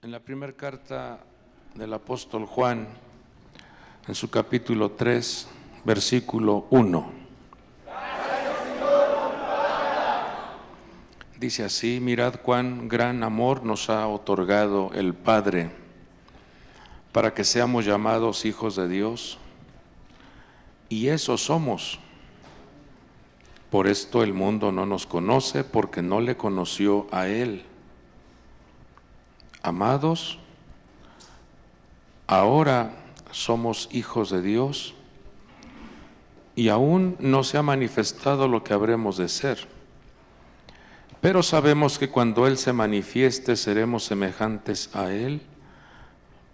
En la primera carta del apóstol Juan, en su capítulo 3, versículo 1. Dice así: mirad cuán gran amor nos ha otorgado el Padre, para que seamos llamados hijos de Dios, y eso somos. Por esto el mundo no nos conoce, porque no le conoció a Él. Amados, ahora somos hijos de Dios, y aún no se ha manifestado lo que habremos de ser. Pero sabemos que cuando Él se manifieste seremos semejantes a Él,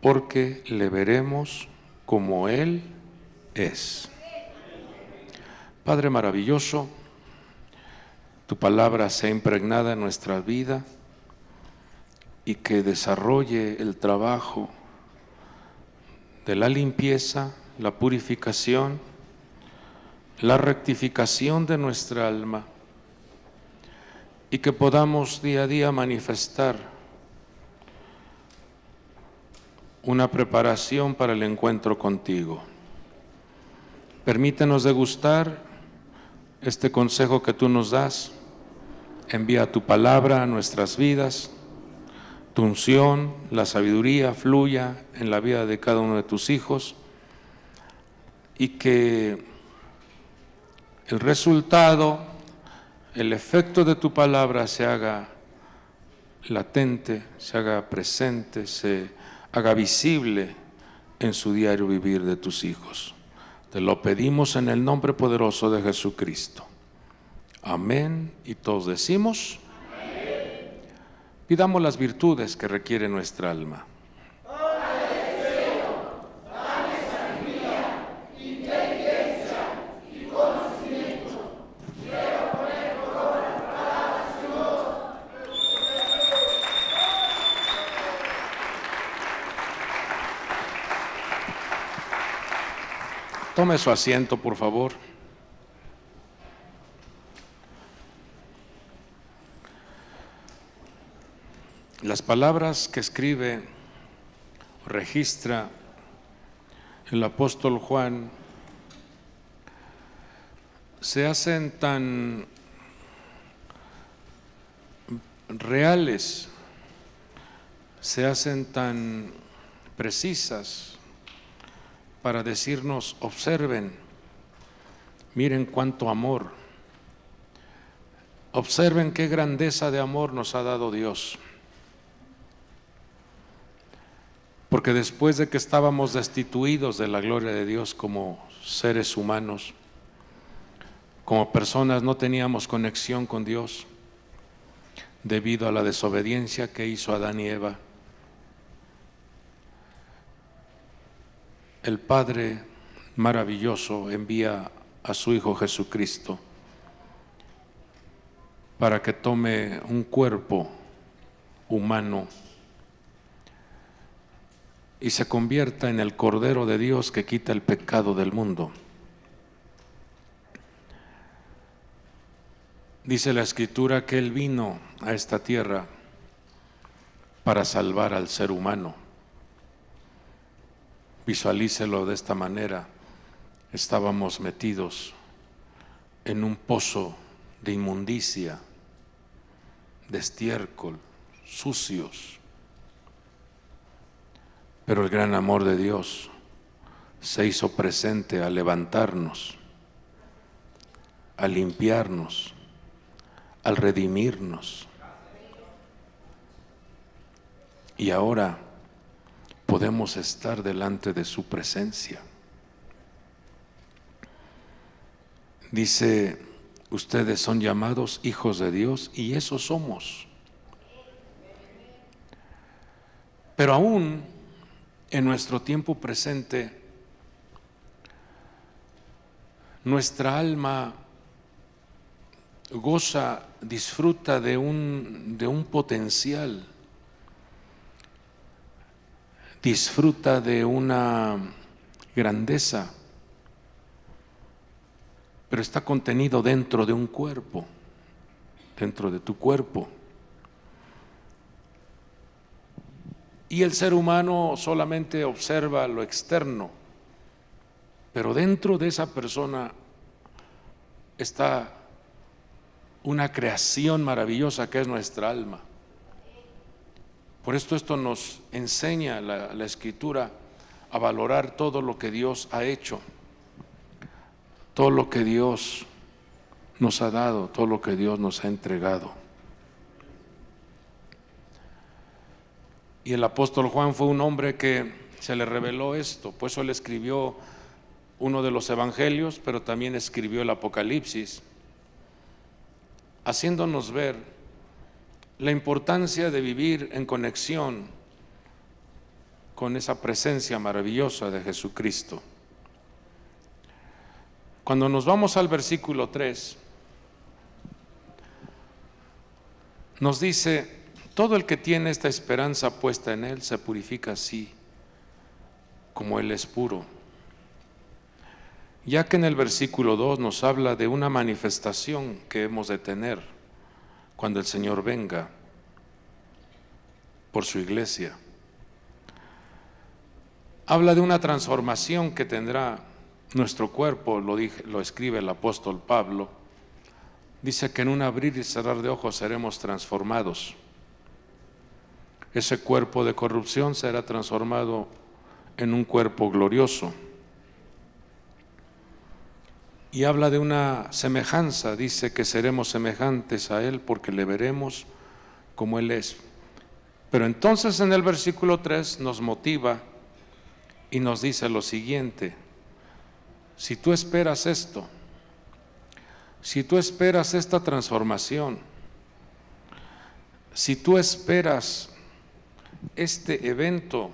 porque le veremos como Él es. Padre maravilloso, tu palabra sea impregnada en nuestra vida y que desarrolle el trabajo de la limpieza, la purificación, la rectificación de nuestra alma, y que podamos día a día manifestar una preparación para el encuentro contigo. Permítenos degustar este consejo que tú nos das. Envía tu palabra a nuestras vidas, tu unción, la sabiduría fluya en la vida de cada uno de tus hijos, y que el resultado, el efecto de tu palabra se haga latente, se haga presente, se haga visible en su diario vivir de tus hijos. Te lo pedimos en el nombre poderoso de Jesucristo. Amén. Y todos decimos: amén. Pidamos las virtudes que requiere nuestra alma. Tome su asiento, por favor. Las palabras que escribe, registra el apóstol Juan, se hacen tan reales, se hacen tan precisas, para decirnos: observen, miren cuánto amor, observen qué grandeza de amor nos ha dado Dios. Porque después de que estábamos destituidos de la gloria de Dios como seres humanos, como personas, no teníamos conexión con Dios debido a la desobediencia que hizo Adán y Eva. El Padre maravilloso envía a su Hijo Jesucristo para que tome un cuerpo humano y se convierta en el Cordero de Dios que quita el pecado del mundo. Dice la Escritura que Él vino a esta tierra para salvar al ser humano. Visualícelo de esta manera: estábamos metidos en un pozo de inmundicia, de estiércol, sucios. Pero el gran amor de Dios se hizo presente a levantarnos, a limpiarnos, al redimirnos. Y ahora podemos estar delante de su presencia. Dice: ustedes son llamados hijos de Dios, y eso somos. Pero aún en nuestro tiempo presente, nuestra alma goza, disfruta de un potencial, disfruta de una grandeza, pero está contenido dentro de un cuerpo, dentro de tu cuerpo. Y el ser humano solamente observa lo externo, pero dentro de esa persona está una creación maravillosa que es nuestra alma. Por esto nos enseña la Escritura a valorar todo lo que Dios ha hecho, todo lo que Dios nos ha dado, todo lo que Dios nos ha entregado. Y el apóstol Juan fue un hombre que se le reveló esto, por eso él escribió uno de los evangelios, pero también escribió el Apocalipsis, haciéndonos ver la importancia de vivir en conexión con esa presencia maravillosa de Jesucristo. Cuando nos vamos al versículo 3, nos dice: todo el que tiene esta esperanza puesta en Él se purifica así como Él es puro. Ya que en el versículo 2 nos habla de una manifestación que hemos de tener cuando el Señor venga por su iglesia. Habla de una transformación que tendrá nuestro cuerpo, lo escribe el apóstol Pablo. Dice que en un abrir y cerrar de ojos seremos transformados. Ese cuerpo de corrupción será transformado en un cuerpo glorioso. Y habla de una semejanza, dice que seremos semejantes a Él porque le veremos como Él es. Pero entonces en el versículo 3 nos motiva y nos dice lo siguiente: si tú esperas esto, si tú esperas esta transformación, si tú esperas este evento,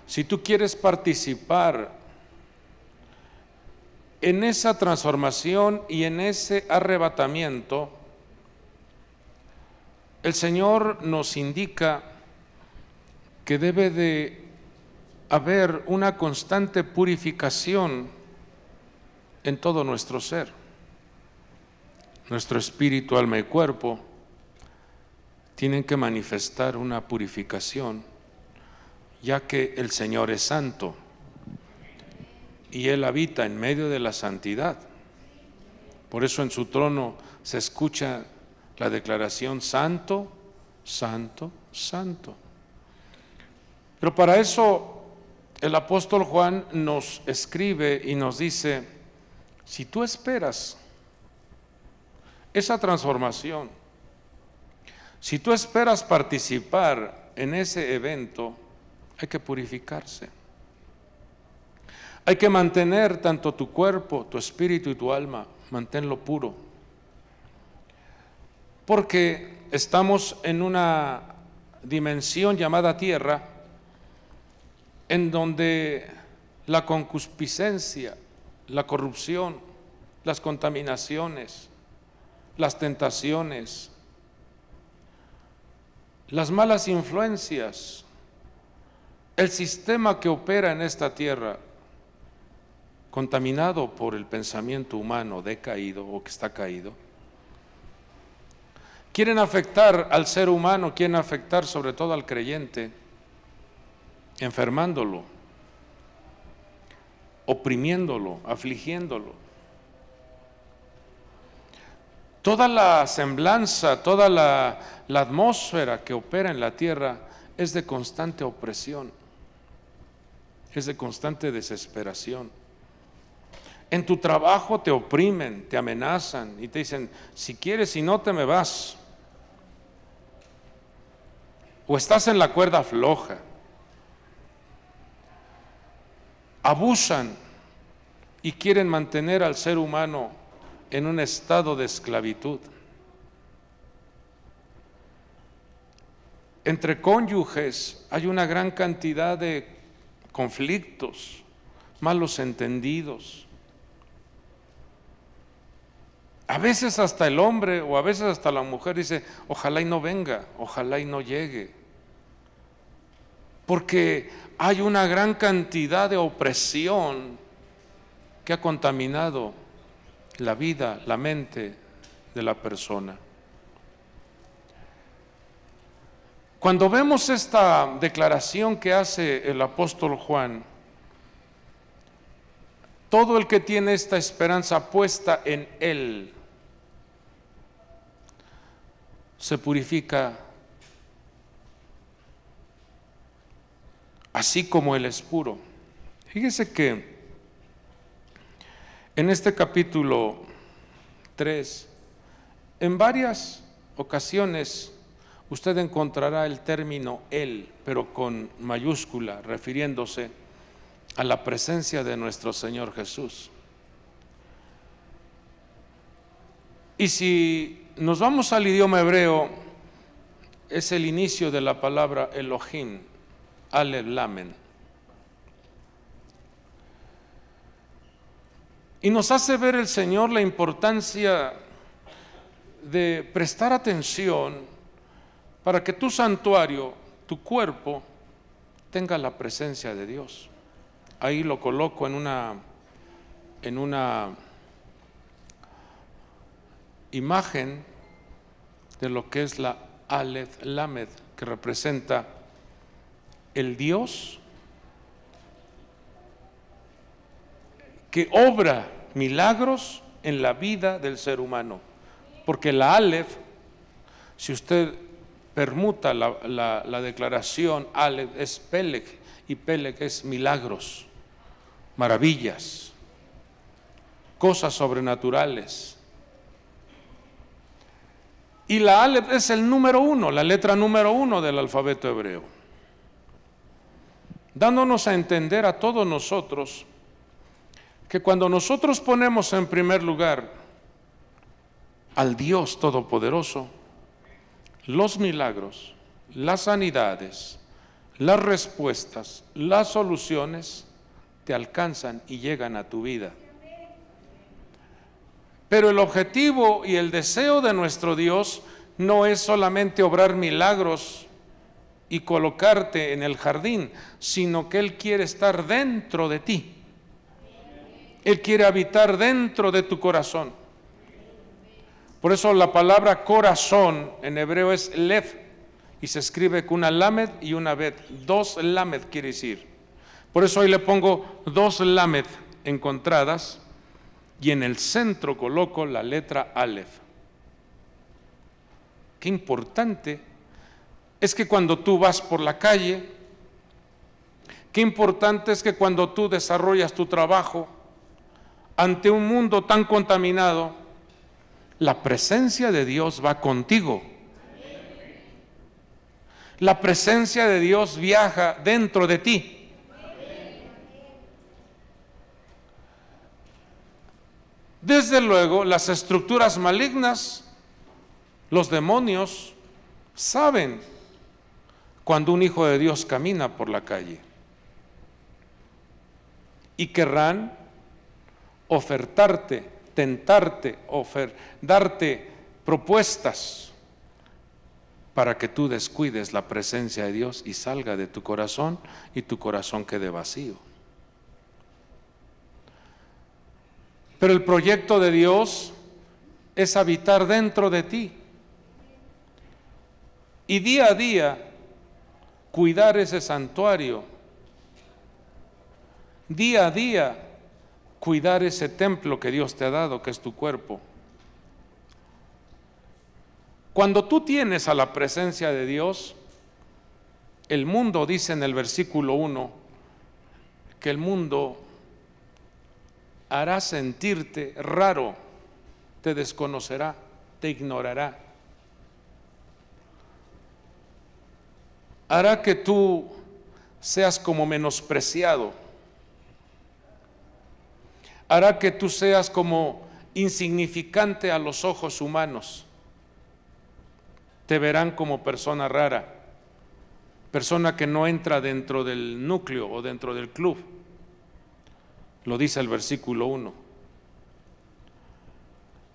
si tú quieres participar en esa transformación y en ese arrebatamiento, el Señor nos indica que debe de haber una constante purificación en todo nuestro ser, nuestro espíritu, alma y cuerpo tienen que manifestar una purificación, ya que el Señor es santo y Él habita en medio de la santidad. Por eso en su trono se escucha la declaración: santo, santo, santo. Pero para eso el apóstol Juan nos escribe y nos dice: si tú esperas esa transformación, si tú esperas participar en ese evento, hay que purificarse. Hay que mantener tanto tu cuerpo, tu espíritu y tu alma, manténlo puro. Porque estamos en una dimensión llamada tierra, en donde la concupiscencia, la corrupción, las contaminaciones, las tentaciones, las malas influencias, el sistema que opera en esta tierra, contaminado por el pensamiento humano decaído o que está caído, quieren afectar al ser humano, quieren afectar sobre todo al creyente, enfermándolo, oprimiéndolo, afligiéndolo. Toda la semblanza, toda la atmósfera que opera en la tierra es de constante opresión, es de constante desesperación. En tu trabajo te oprimen, te amenazan y te dicen: si quieres, si no, te me vas. O estás en la cuerda floja. Abusan y quieren mantener al ser humano en un estado de esclavitud. Entre cónyuges hay una gran cantidad de conflictos, malos entendidos. A veces hasta el hombre o a veces hasta la mujer dice: ojalá y no venga, ojalá y no llegue. Porque hay una gran cantidad de opresión que ha contaminado la vida, la mente de la persona. Cuando vemos esta declaración que hace el apóstol Juan, todo el que tiene esta esperanza puesta en Él se purifica así como Él es puro. Fíjese que en este capítulo 3, en varias ocasiones usted encontrará el término Él, pero con mayúscula, refiriéndose a la presencia de nuestro Señor Jesús. Y si nos vamos al idioma hebreo, es el inicio de la palabra Elohim, Alef Lamen. Y nos hace ver el Señor la importancia de prestar atención para que tu santuario, tu cuerpo, tenga la presencia de Dios. Ahí lo coloco en una imagen de lo que es la Alef Lamed, que representa el Dios que obra milagros en la vida del ser humano. Porque la Alef, si usted permuta la declaración, Alef es Peleg, y Peleg es milagros, maravillas, cosas sobrenaturales. Y la Alef es el número 1, la letra número 1 del alfabeto hebreo, dándonos a entender a todos nosotros que cuando nosotros ponemos en primer lugar al Dios Todopoderoso, los milagros, las sanidades, las respuestas, las soluciones te alcanzan y llegan a tu vida. Pero el objetivo y el deseo de nuestro Dios no es solamente obrar milagros y colocarte en el jardín, sino que Él quiere estar dentro de ti. Él quiere habitar dentro de tu corazón. Por eso la palabra corazón en hebreo es lev, y se escribe con una lamed y una bet. 2 lamed quiere decir. Por eso hoy le pongo 2 lamed encontradas, y en el centro coloco la letra alef. Qué importante es que cuando tú vas por la calle, qué importante es que cuando tú desarrollas tu trabajo ante un mundo tan contaminado, la presencia de Dios va contigo. La presencia de Dios viaja dentro de ti. Desde luego, las estructuras malignas, los demonios, saben cuando un hijo de Dios camina por la calle y querrán ofertarte, tentarte, darte propuestas para que tú descuides la presencia de Dios y salga de tu corazón y tu corazón quede vacío. Pero el proyecto de Dios es habitar dentro de ti y día a día cuidar ese santuario, día a día cuidar ese templo que Dios te ha dado, que es tu cuerpo. Cuando tú tienes a la presencia de Dios, el mundo dice en el versículo 1 que el mundo hará sentirte raro, te desconocerá, te ignorará. Hará que tú seas como menospreciado. Hará que tú seas como insignificante a los ojos humanos. Te verán como persona rara, persona que no entra dentro del núcleo o dentro del club. Lo dice el versículo 1.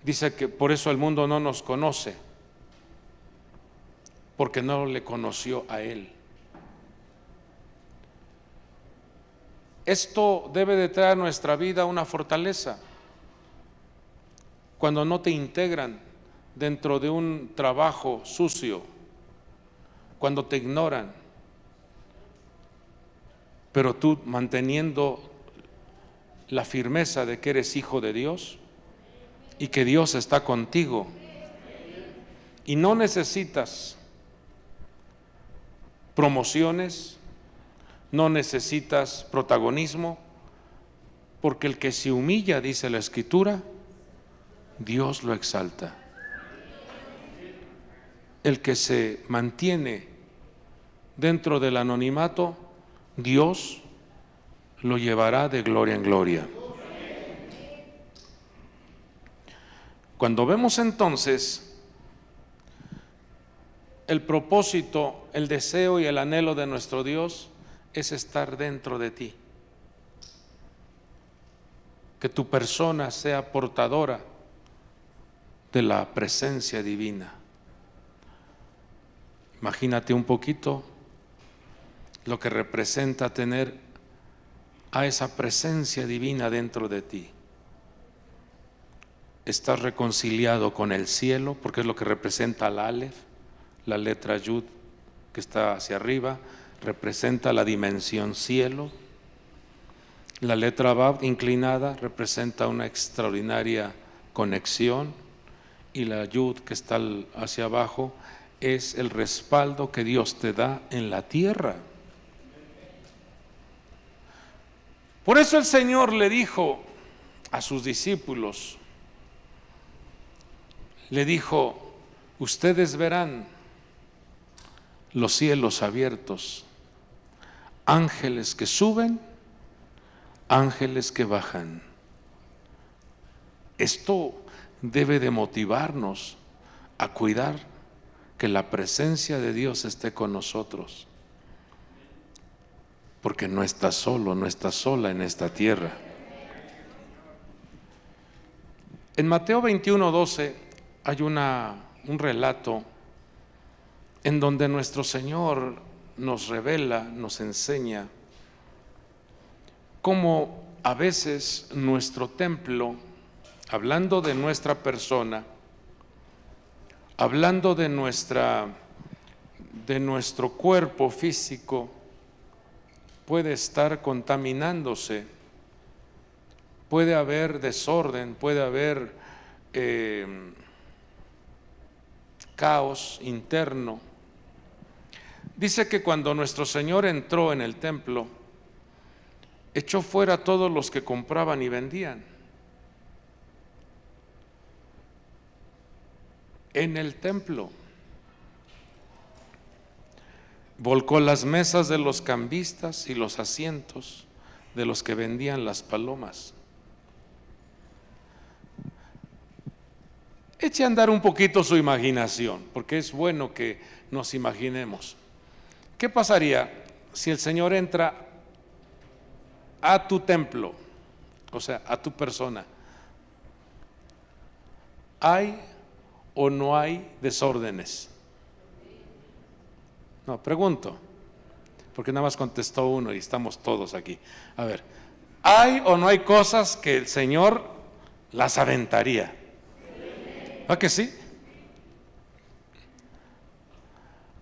Dice que por eso el mundo no nos conoce, porque no le conoció a Él. Esto debe de traer a nuestra vida una fortaleza. Cuando no te integran dentro de un trabajo sucio, cuando te ignoran, pero tú manteniendo la firmeza de que eres hijo de Dios y que Dios está contigo y no necesitas promociones, no necesitas protagonismo, porque el que se humilla, dice la Escritura, Dios lo exalta. El que se mantiene dentro del anonimato, Dios lo llevará de gloria en gloria. Cuando vemos entonces el propósito, el deseo y el anhelo de nuestro Dios es estar dentro de ti, que tu persona sea portadora de la presencia divina. Imagínate un poquito lo que representa tener a esa presencia divina dentro de ti. Estás reconciliado con el cielo, porque es lo que representa el Aleph, la letra Yud que está hacia arriba, representa la dimensión cielo. La letra Vav inclinada representa una extraordinaria conexión, y la Yud que está hacia abajo es el respaldo que Dios te da en la tierra. Por eso el Señor le dijo a sus discípulos, le dijo: ustedes verán los cielos abiertos, ángeles que suben, ángeles que bajan. Esto debe de motivarnos a cuidar que la presencia de Dios esté con nosotros, porque no estás solo, no estás sola en esta tierra. En Mateo 21:12 hay un relato en donde nuestro Señor nos revela, nos enseña cómo a veces nuestro templo, hablando de nuestra persona, hablando de nuestro cuerpo físico, puede estar contaminándose, puede haber desorden, puede haber caos interno. Dice que cuando nuestro Señor entró en el templo, echó fuera a todos los que compraban y vendían. En el templo volcó las mesas de los cambistas y los asientos de los que vendían las palomas. Eche a andar un poquito su imaginación, porque es bueno que nos imaginemos. ¿Qué pasaría si el Señor entra a tu templo, o sea, a tu persona? ¿Hay o no hay desórdenes? No, pregunto, porque nada más contestó uno y estamos todos aquí. A ver, ¿hay o no hay cosas que el Señor las aventaría? ¿A que sí?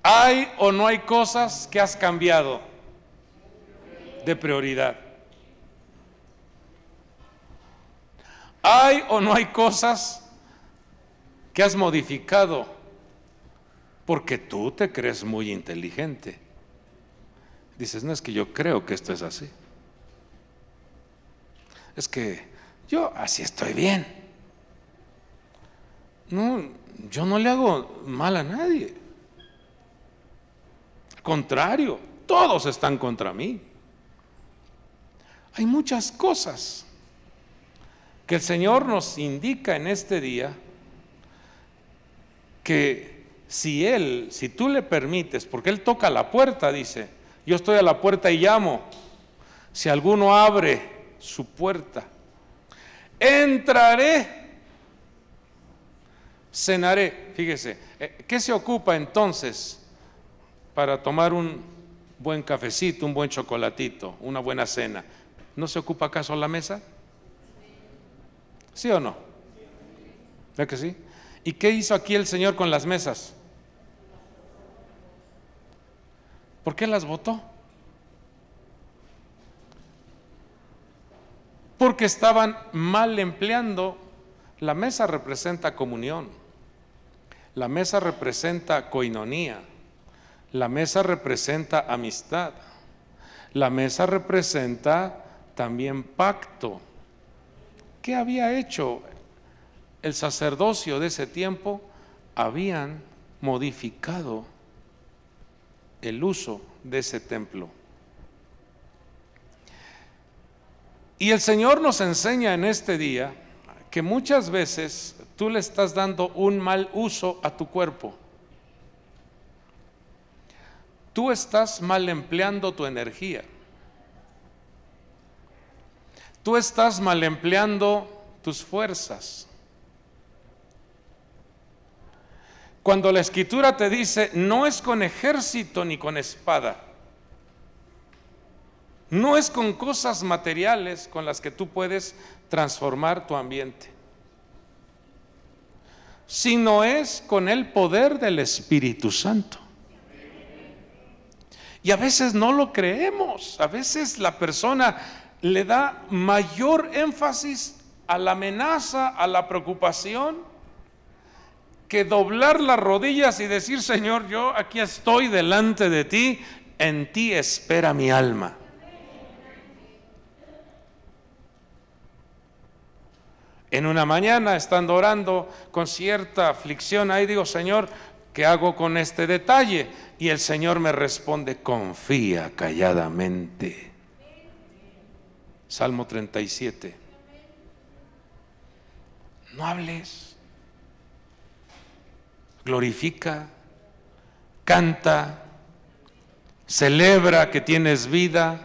¿Hay o no hay cosas que has cambiado de prioridad? ¿Hay o no hay cosas que has modificado porque tú te crees muy inteligente? Dices, no, es que yo creo que esto es así. Es que yo así estoy bien. No, yo no le hago mal a nadie. Al contrario, todos están contra mí. Hay muchas cosas que el Señor nos indica en este día que si tú le permites, porque Él toca la puerta, dice, yo estoy a la puerta y llamo, si alguno abre su puerta, entraré, cenaré. Fíjese, ¿qué se ocupa entonces para tomar un buen cafecito, un buen chocolatito, una buena cena? ¿No se ocupa acaso la mesa? ¿Sí o no? ¿Verdad que sí? ¿Y qué hizo aquí el Señor con las mesas? ¿Por qué las botó? Porque estaban mal empleando. La mesa representa comunión, la mesa representa coinonía, la mesa representa amistad, la mesa representa también pacto. ¿Qué había hecho el sacerdocio de ese tiempo? Habían modificado el uso de ese templo. Y el Señor nos enseña en este día que muchas veces tú le estás dando un mal uso a tu cuerpo. Tú estás mal empleando tu energía. Tú estás mal empleando tus fuerzas. Cuando la Escritura te dice, no es con ejército ni con espada, no es con cosas materiales con las que tú puedes transformar tu ambiente, sino es con el poder del Espíritu Santo. Y a veces no lo creemos. A veces la persona le da mayor énfasis a la amenaza, a la preocupación, que doblar las rodillas y decir, Señor, yo aquí estoy delante de ti, en ti espera mi alma. En una mañana, estando orando con cierta aflicción, ahí digo, Señor, ¿qué hago con este detalle? Y el Señor me responde, confía calladamente. Salmo 37. No hables. Glorifica, canta, celebra que tienes vida.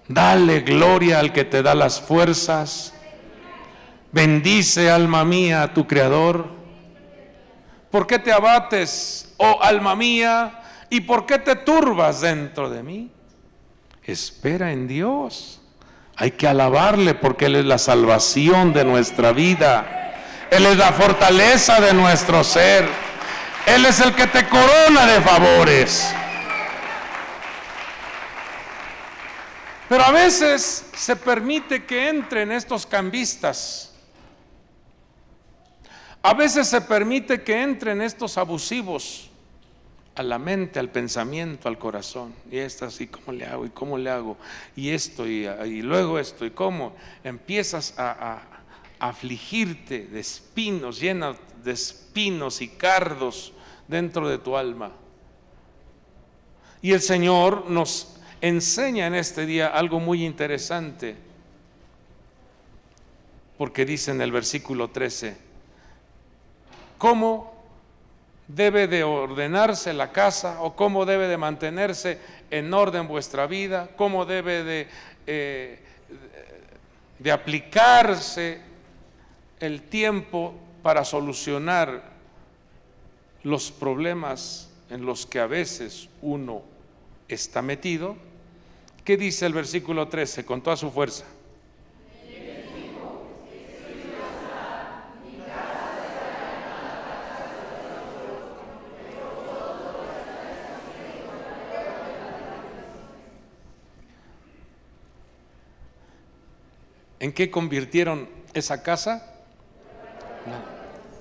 Dale gloria al que te da las fuerzas. Bendice, alma mía, a tu Creador. ¿Por qué te abates, oh alma mía? ¿Y por qué te turbas dentro de mí? Espera en Dios. Hay que alabarle porque Él es la salvación de nuestra vida. Él es la fortaleza de nuestro ser. Él es el que te corona de favores. Pero a veces se permite que entren estos cambistas. A veces se permite que entren estos abusivos a la mente, al pensamiento, al corazón. Y esto así, ¿cómo le hago? ¿Y cómo le hago? Y esto, y luego esto, ¿y cómo? Empiezas a afligirte de espinos, llena de espinos y cardos dentro de tu alma. Y el Señor nos enseña en este día algo muy interesante, porque dice en el versículo 13, ¿cómo debe de ordenarse la casa o cómo debe de mantenerse en orden vuestra vida? ¿Cómo debe de aplicarse el tiempo para solucionar los problemas en los que a veces uno está metido? ¿Qué dice el versículo 13 con toda su fuerza? ¿En qué convirtieron esa casa?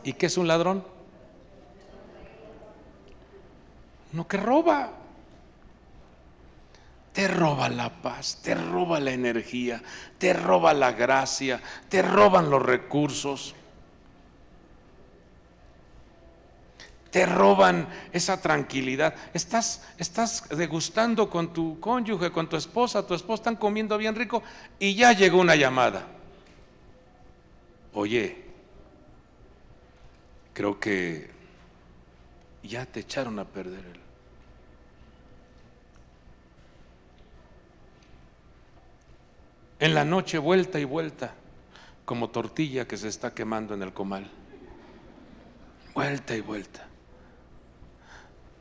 ¿Y qué es un ladrón? Uno que roba. Te roba la paz, te roba la energía, te roba la gracia, te roban los recursos, te roban esa tranquilidad. Estás degustando con tu cónyuge, con tu esposa están comiendo bien rico y ya llegó una llamada. Oye, creo que ya te echaron a perder el... En la noche vuelta y vuelta, como tortilla que se está quemando en el comal. Vuelta y vuelta.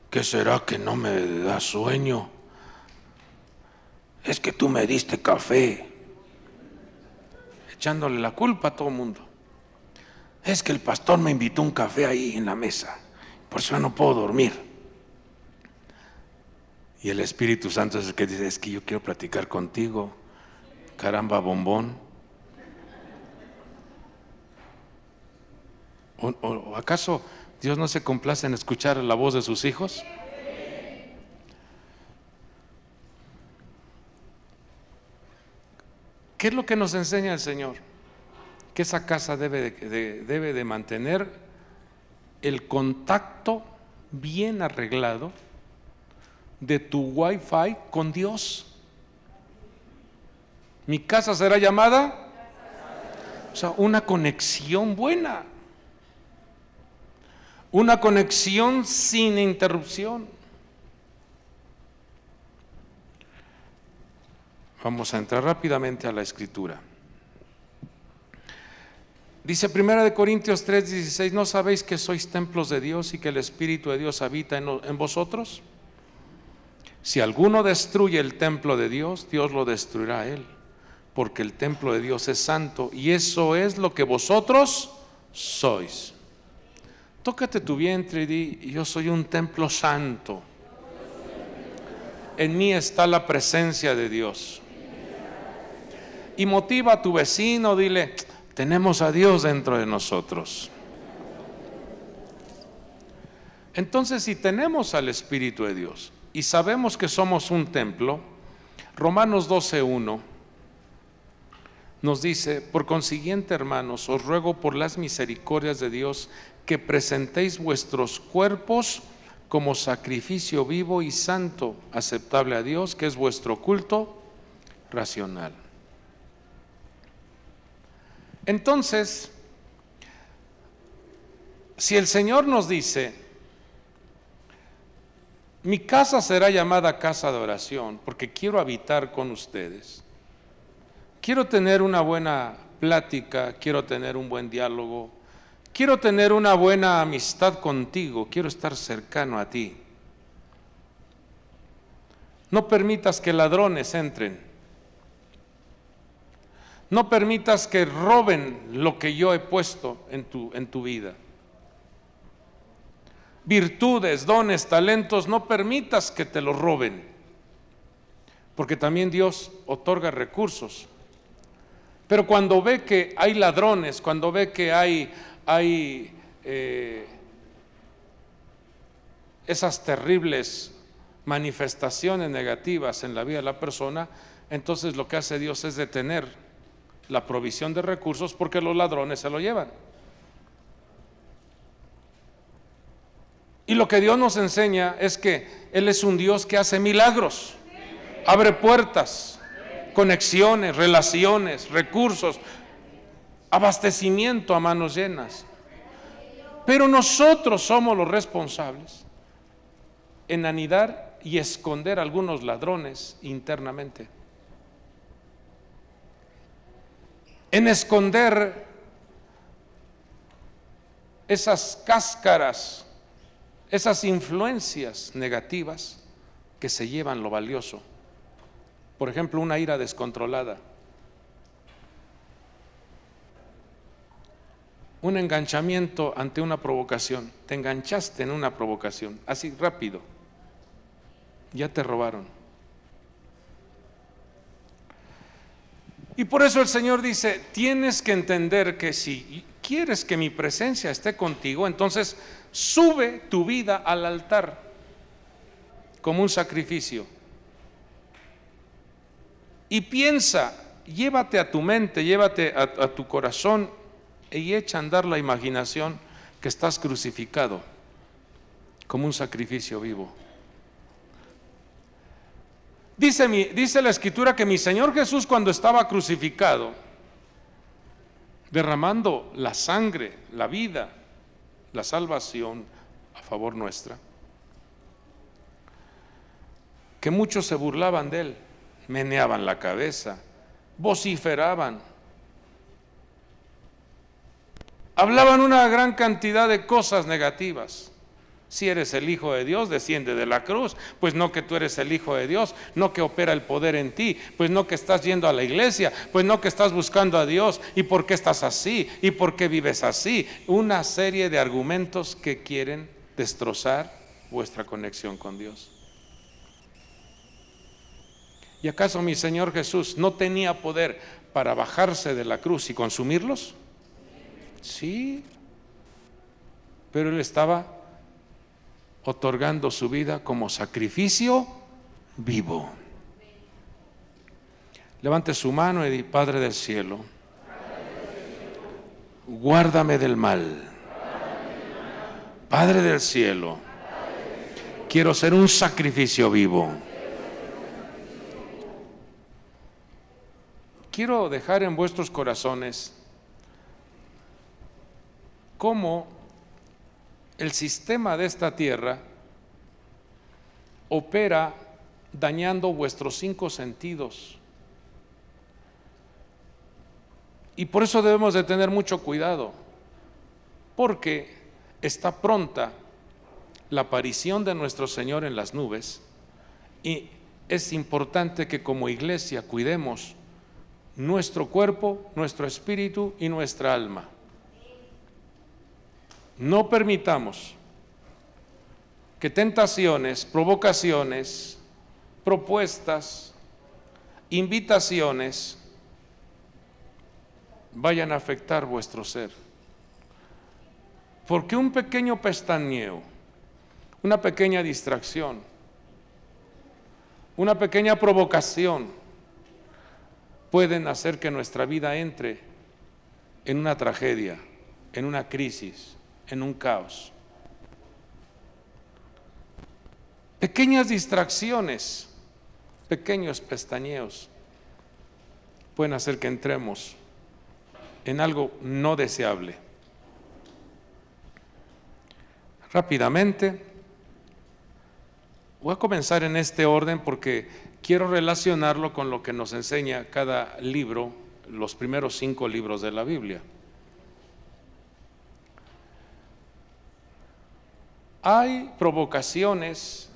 ¿Qué será que no me da sueño? Es que tú me diste café. Echándole la culpa a todo el mundo. Es que el pastor me invitó un café ahí en la mesa, por eso no puedo dormir. Y el Espíritu Santo es el que dice, es que yo quiero platicar contigo, caramba, bombón. ¿O acaso Dios no se complace en escuchar la voz de sus hijos? ¿Qué es lo que nos enseña el Señor? Que esa casa debe de mantener el contacto bien arreglado de tu Wi-Fi con Dios. Mi casa será llamada, o sea, una conexión buena, una conexión sin interrupción. Vamos a entrar rápidamente a la Escritura. Dice 1 Corintios 3:16, ¿no sabéis que sois templos de Dios y que el Espíritu de Dios habita en vosotros? Si alguno destruye el templo de Dios, Dios lo destruirá a él, porque el templo de Dios es santo y eso es lo que vosotros sois. Tócate tu vientre y di, yo soy un templo santo. En mí está la presencia de Dios. Y motiva a tu vecino, dile, tenemos a Dios dentro de nosotros. Entonces, si tenemos al Espíritu de Dios y sabemos que somos un templo, Romanos 12:1 nos dice, por consiguiente, hermanos, os ruego por las misericordias de Dios que presentéis vuestros cuerpos como sacrificio vivo y santo, aceptable a Dios, que es vuestro culto racional. Entonces, si el Señor nos dice, mi casa será llamada casa de oración, porque quiero habitar con ustedes, quiero tener una buena plática, quiero tener un buen diálogo, quiero tener una buena amistad contigo, quiero estar cercano a ti. No permitas que ladrones entren. No permitas que roben lo que yo he puesto en tu vida. Virtudes, dones, talentos, no permitas que te los roben. Porque también Dios otorga recursos. Pero cuando ve que hay ladrones, cuando ve que hay esas terribles manifestaciones negativas en la vida de la persona, entonces lo que hace Dios es detener la provisión de recursos porque los ladrones se lo llevan. Y lo que Dios nos enseña es que Él es un Dios que hace milagros, abre puertas, conexiones, relaciones, recursos, abastecimiento a manos llenas. Pero nosotros somos los responsables en anidar y esconder a algunos ladrones internamente. En esconder esas cáscaras, esas influencias negativas que se llevan lo valioso. Por ejemplo, una ira descontrolada, un enganchamiento ante una provocación. Te enganchaste en una provocación, así rápido, ya te robaron. Y por eso el Señor dice, tienes que entender que si quieres que mi presencia esté contigo, entonces sube tu vida al altar como un sacrificio. Y piensa, llévate a tu mente, llévate a tu corazón y echa a andar la imaginación que estás crucificado como un sacrificio vivo. Dice la Escritura que mi Señor Jesús, cuando estaba crucificado, derramando la sangre, la vida, la salvación a favor nuestra, que muchos se burlaban de Él, meneaban la cabeza, vociferaban, hablaban una gran cantidad de cosas negativas. Si eres el Hijo de Dios, desciende de la cruz. Pues no que tú eres el Hijo de Dios, no que opera el poder en ti, pues no que estás yendo a la iglesia, pues no que estás buscando a Dios. ¿Y por qué estás así? ¿Y por qué vives así? Una serie de argumentos que quieren destrozar vuestra conexión con Dios. ¿Y acaso mi Señor Jesús no tenía poder para bajarse de la cruz y consumirlos? Sí, pero Él estaba otorgando su vida como sacrificio vivo. Levante su mano y di: Padre del cielo, guárdame del mal. Padre del cielo, quiero ser un sacrificio vivo. Quiero dejar en vuestros corazones cómo el sistema de esta tierra opera dañando vuestros 5 sentidos. Y por eso debemos de tener mucho cuidado, porque está pronta la aparición de nuestro Señor en las nubes, y es importante que como iglesia cuidemos nuestro cuerpo, nuestro espíritu y nuestra alma. No permitamos que tentaciones, provocaciones, propuestas, invitaciones vayan a afectar vuestro ser. Porque un pequeño pestañeo, una pequeña distracción, una pequeña provocación pueden hacer que nuestra vida entre en una tragedia, en una crisis, en un caos. Pequeñas distracciones, pequeños pestañeos pueden hacer que entremos en algo no deseable. Rápidamente, voy a comenzar en este orden porque quiero relacionarlo con lo que nos enseña cada libro, los primeros 5 libros de la Biblia. Hay provocaciones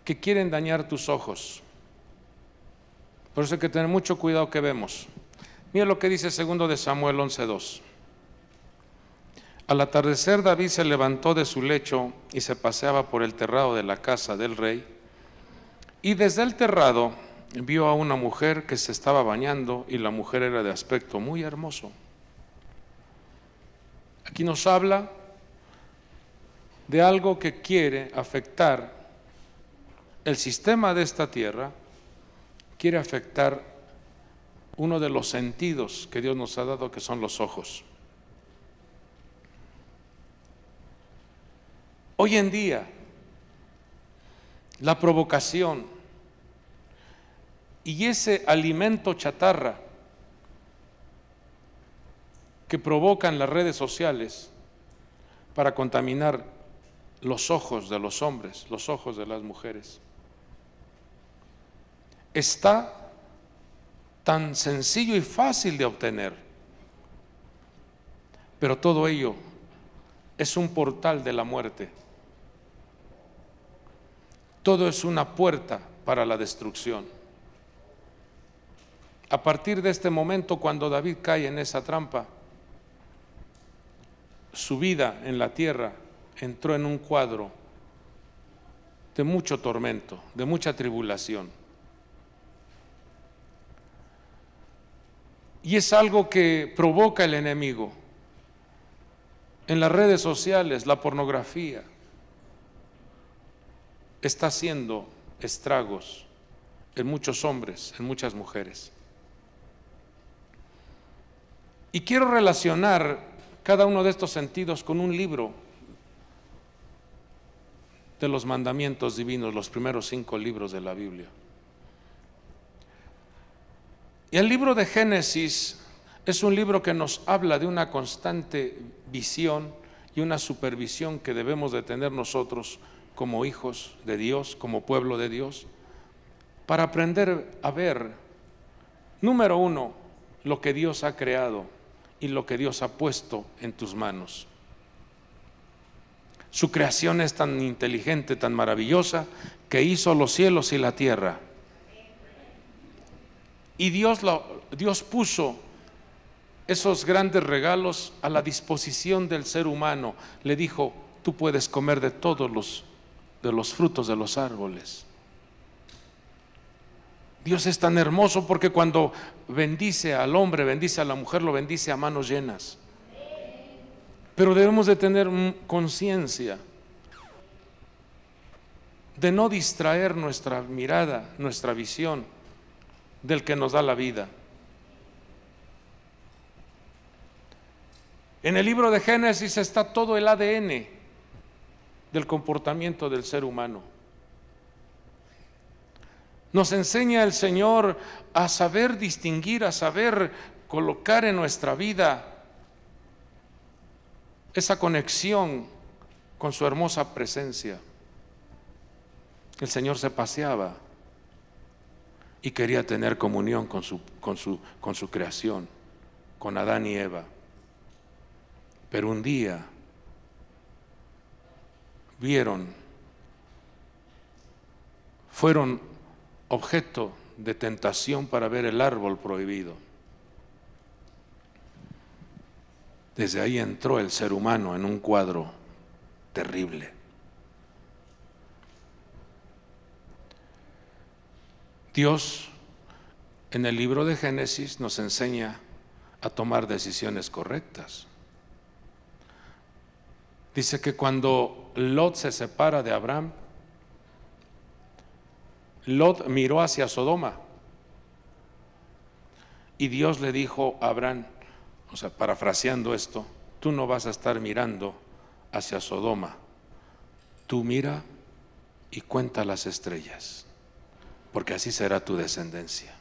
que quieren dañar tus ojos. Por eso hay que tener mucho cuidado que vemos. Mira lo que dice 2 de Samuel 11:2. Al atardecer David se levantó de su lecho y se paseaba por el terrado de la casa del rey, y desde el terrado vio a una mujer que se estaba bañando, y la mujer era de aspecto muy hermoso. Aquí nos habla de algo que quiere afectar el sistema de esta tierra, quiere afectar uno de los sentidos que Dios nos ha dado, que son los ojos. Hoy en día, la provocación y ese alimento chatarra que provocan las redes sociales para contaminar los ojos de los hombres, los ojos de las mujeres, está tan sencillo y fácil de obtener, pero todo ello es un portal de la muerte. Todo es una puerta para la destrucción. A partir de este momento, cuando David cae en esa trampa, su vida en la tierra entró en un cuadro de mucho tormento, de mucha tribulación. Y es algo que provoca el enemigo. En las redes sociales, la pornografía está haciendo estragos en muchos hombres, en muchas mujeres. Y quiero relacionar cada uno de estos sentidos con un libro de los mandamientos divinos, los primeros 5 libros de la Biblia. Y el libro de Génesis es un libro que nos habla de una constante visión y una supervisión que debemos de tener nosotros como hijos de Dios, como pueblo de Dios, para aprender a ver, número 1, lo que Dios ha creado y lo que Dios ha puesto en tus manos. Su creación es tan inteligente, tan maravillosa, que hizo los cielos y la tierra. Y Dios puso esos grandes regalos a la disposición del ser humano. Le dijo: tú puedes comer de todos los frutos de los árboles. Dios es tan hermoso porque cuando bendice al hombre, bendice a la mujer, lo bendice a manos llenas. Pero debemos de tener conciencia de no distraer nuestra mirada, nuestra visión del que nos da la vida. En el libro de Génesis está todo el ADN del comportamiento del ser humano. Nos enseña el Señor a saber distinguir, a saber colocar en nuestra vida esa conexión con su hermosa presencia. El Señor se paseaba y quería tener comunión con su creación, con Adán y Eva. Pero un día fueron objeto de tentación para ver el árbol prohibido. Desde ahí entró el ser humano en un cuadro terrible. Dios en el libro de Génesis nos enseña a tomar decisiones correctas. Dice que cuando Lot se separa de Abraham, Lot miró hacia Sodoma y Dios le dijo a Abraham, o sea, parafraseando esto, tú no vas a estar mirando hacia Sodoma, tú mira y cuenta las estrellas, porque así será tu descendencia.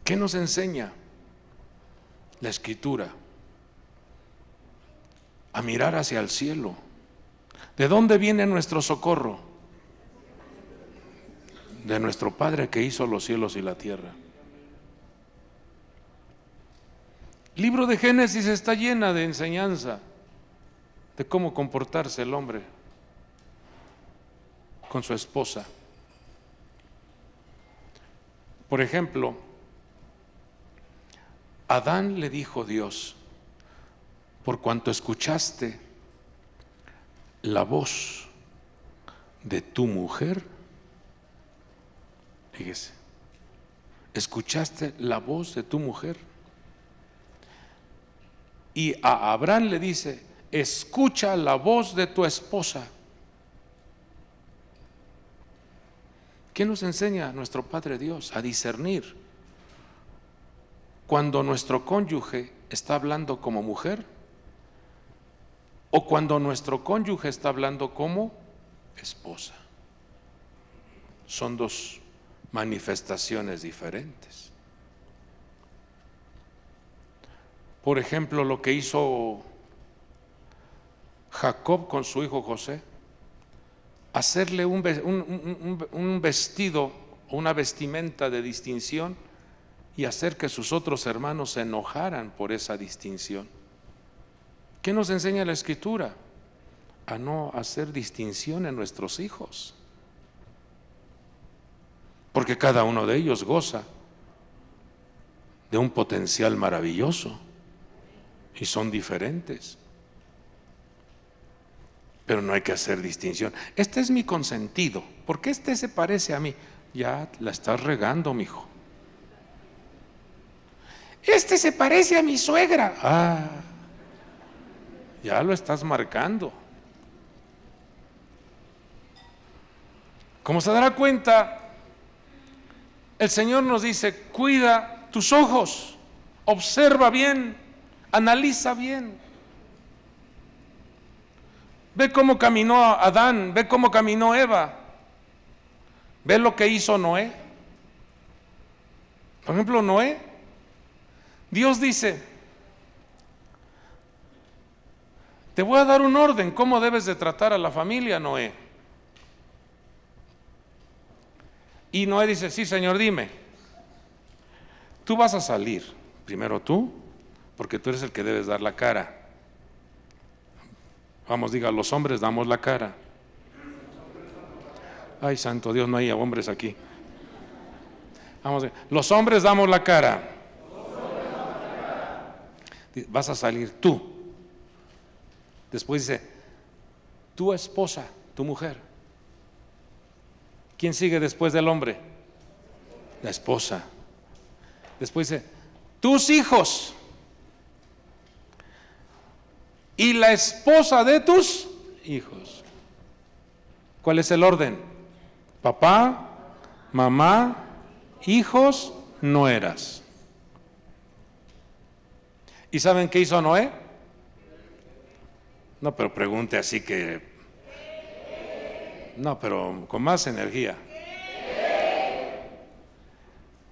¿Qué nos enseña la Escritura? A mirar hacia el cielo. ¿De dónde viene nuestro socorro? De nuestro Padre que hizo los cielos y la tierra. El libro de Génesis está llena de enseñanza de cómo comportarse el hombre con su esposa. Por ejemplo, Adán le dijo Dios, por cuanto escuchaste la voz de tu mujer, fíjese, escuchaste la voz de tu mujer. Y a Abraham le dice, escucha la voz de tu esposa. ¿Qué nos enseña nuestro Padre Dios? A discernir cuando nuestro cónyuge está hablando como mujer o cuando nuestro cónyuge está hablando como esposa. Son dos manifestaciones diferentes. Por ejemplo, lo que hizo Jacob con su hijo José, hacerle un vestido o una vestimenta de distinción y hacer que sus otros hermanos se enojaran por esa distinción. ¿Qué nos enseña la Escritura? A no hacer distinción en nuestros hijos, porque cada uno de ellos goza de un potencial maravilloso y son diferentes. Pero no hay que hacer distinción. Este es mi consentido, porque este se parece a mí. Ya la estás regando, mijo. Este se parece a mi suegra. Ah, ya lo estás marcando. Como se dará cuenta, el Señor nos dice, cuida tus ojos, observa bien, analiza bien. Ve cómo caminó Adán, ve cómo caminó Eva, ve lo que hizo Noé. Por ejemplo, Noé, Dios dice, te voy a dar un orden, cómo debes de tratar a la familia, Noé. Y Noé dice, sí, Señor, dime, tú vas a salir, primero tú, porque tú eres el que debes dar la cara. Vamos, diga, los hombres damos la cara. Ay, santo Dios, no hay hombres aquí. Vamos, los hombres damos la cara. Vas a salir tú. Después dice, tu esposa, tu mujer. ¿Quién sigue después del hombre? La esposa. Después dice, tus hijos y la esposa de tus hijos. ¿Cuál es el orden? Papá, mamá, hijos, nueras. ¿Y saben qué hizo Noé? No, pero pregunte así que... No, pero con más energía.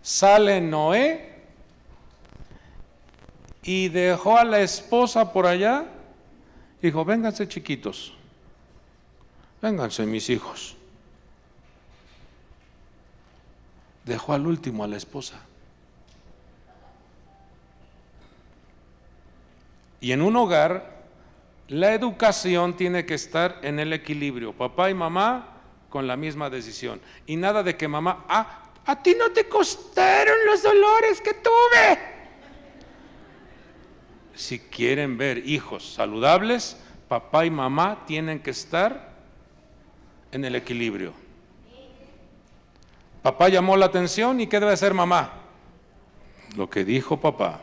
Sale Noé y dejó a la esposa por allá. Dijo, vénganse chiquitos, vénganse mis hijos. Dejó al último a la esposa. Y en un hogar, la educación tiene que estar en el equilibrio. Papá y mamá con la misma decisión. Y nada de que mamá, a ti no te costaron los dolores que tuve. Si quieren ver hijos saludables, papá y mamá tienen que estar en el equilibrio. Papá llamó la atención, ¿y qué debe hacer mamá? Lo que dijo papá.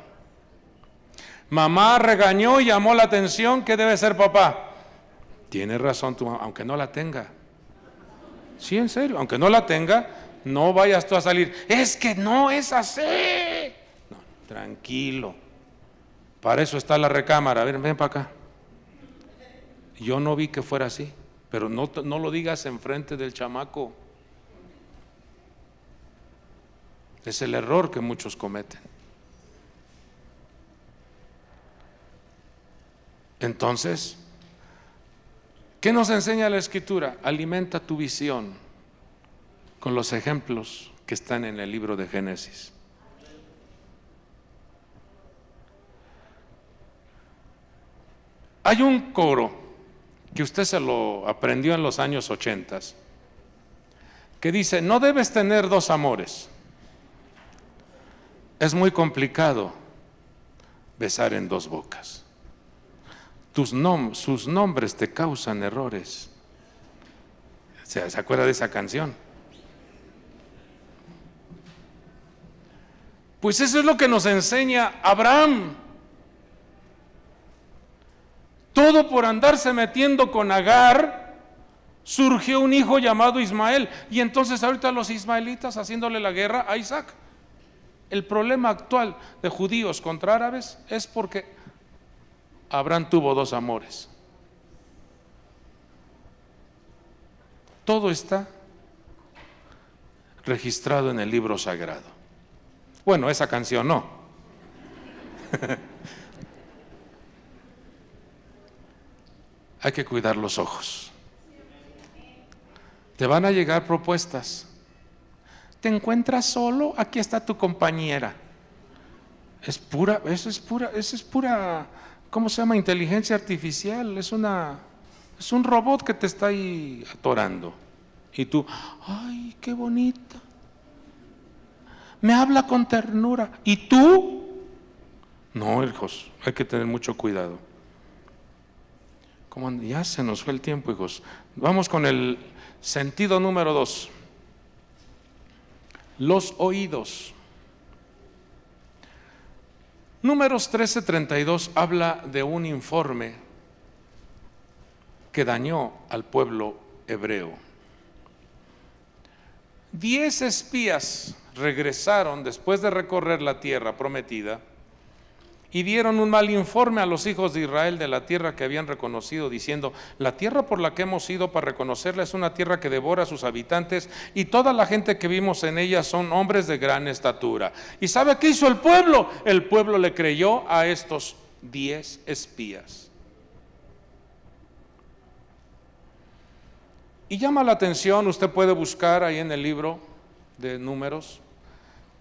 Mamá regañó y llamó la atención, ¿qué debe hacer papá? Tiene razón tu mamá, aunque no la tenga. Sí, en serio, aunque no la tenga, no vayas tú a salir. Es que no es así. No, tranquilo. Para eso está la recámara. A ver, ven para acá. Yo no vi que fuera así, pero no lo digas enfrente del chamaco. Es el error que muchos cometen. Entonces, ¿qué nos enseña la Escritura? Alimenta tu visión con los ejemplos que están en el libro de Génesis. Hay un coro que usted se lo aprendió en los años 80 que dice, no debes tener dos amores. Es muy complicado besar en dos bocas. Sus nombres te causan errores. ¿Se acuerda de esa canción? Pues eso es lo que nos enseña Abraham. Todo por andarse metiendo con Agar, surgió un hijo llamado Ismael. Y entonces ahorita los ismaelitas haciéndole la guerra a Isaac. El problema actual de judíos contra árabes es porque Abraham tuvo dos amores. Todo está registrado en el libro sagrado. Bueno, esa canción no. Hay que cuidar los ojos. Te van a llegar propuestas. ¿Te encuentras solo? Aquí está tu compañera. Eso es pura, ¿cómo se llama? Inteligencia artificial. Es un robot que te está ahí atorando. Y tú, ay, qué bonita. Me habla con ternura. ¿Y tú? No, hijos, hay que tener mucho cuidado. Ya se nos fue el tiempo, hijos. Vamos con el sentido número 2. Los oídos. Números 13:32 habla de un informe que dañó al pueblo hebreo. 10 espías regresaron después de recorrer la tierra prometida y dieron un mal informe a los hijos de Israel de la tierra que habían reconocido, diciendo, la tierra por la que hemos ido para reconocerla es una tierra que devora a sus habitantes y toda la gente que vimos en ella son hombres de gran estatura. ¿Y sabe qué hizo el pueblo? El pueblo le creyó a estos 10 espías. Y llama la atención, usted puede buscar ahí en el libro de Números,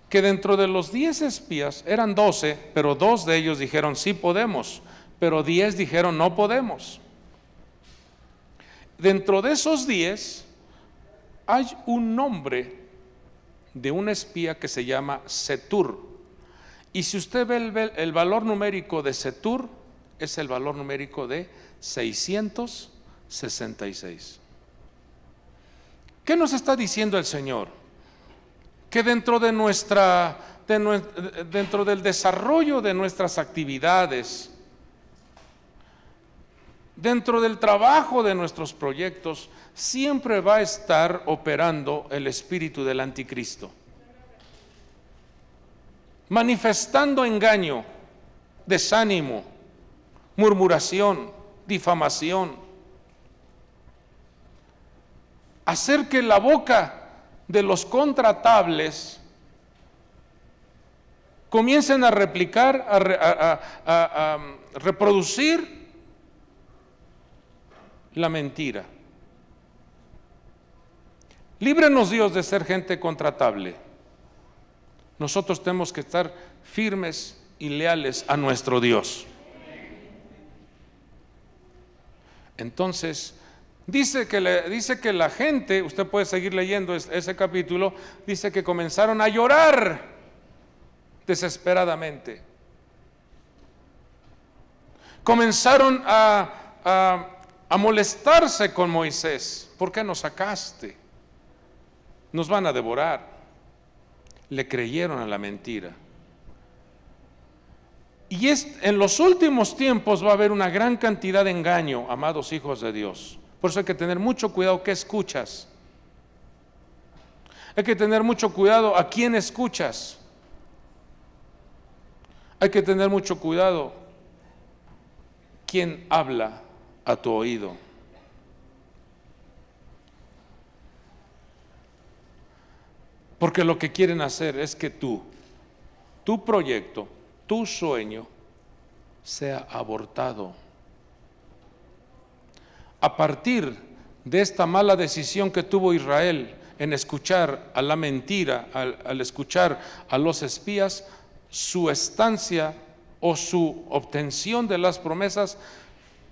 que dentro de los 10 espías eran 12, pero 2 de ellos dijeron sí podemos, pero 10 dijeron no podemos. Dentro de esos 10 hay un nombre de un espía que se llama Setur. Y si usted ve el valor numérico de Setur, es el valor numérico de 666. ¿Qué nos está diciendo el Señor? Que dentro del desarrollo de nuestras actividades, dentro del trabajo de nuestros proyectos, siempre va a estar operando el espíritu del anticristo, manifestando engaño, desánimo, murmuración, difamación, hacer que la boca de los contratables comiencen a replicar, a reproducir la mentira. Líbranos, Dios, de ser gente contratable. Nosotros tenemos que estar firmes y leales a nuestro Dios. Entonces, dice que la gente, usted puede seguir leyendo ese capítulo, dice que comenzaron a llorar desesperadamente. Comenzaron a molestarse con Moisés. ¿Por qué nos sacaste? Nos van a devorar. Le creyeron a la mentira. Y en los últimos tiempos va a haber una gran cantidad de engaño, amados hijos de Dios. Por eso hay que tener mucho cuidado qué escuchas. Hay que tener mucho cuidado a quién escuchas. Hay que tener mucho cuidado quién habla a tu oído. Porque lo que quieren hacer es que tu proyecto, tu sueño sea abortado. A partir de esta mala decisión que tuvo Israel en escuchar a la mentira, al escuchar a los espías, su estancia o su obtención de las promesas,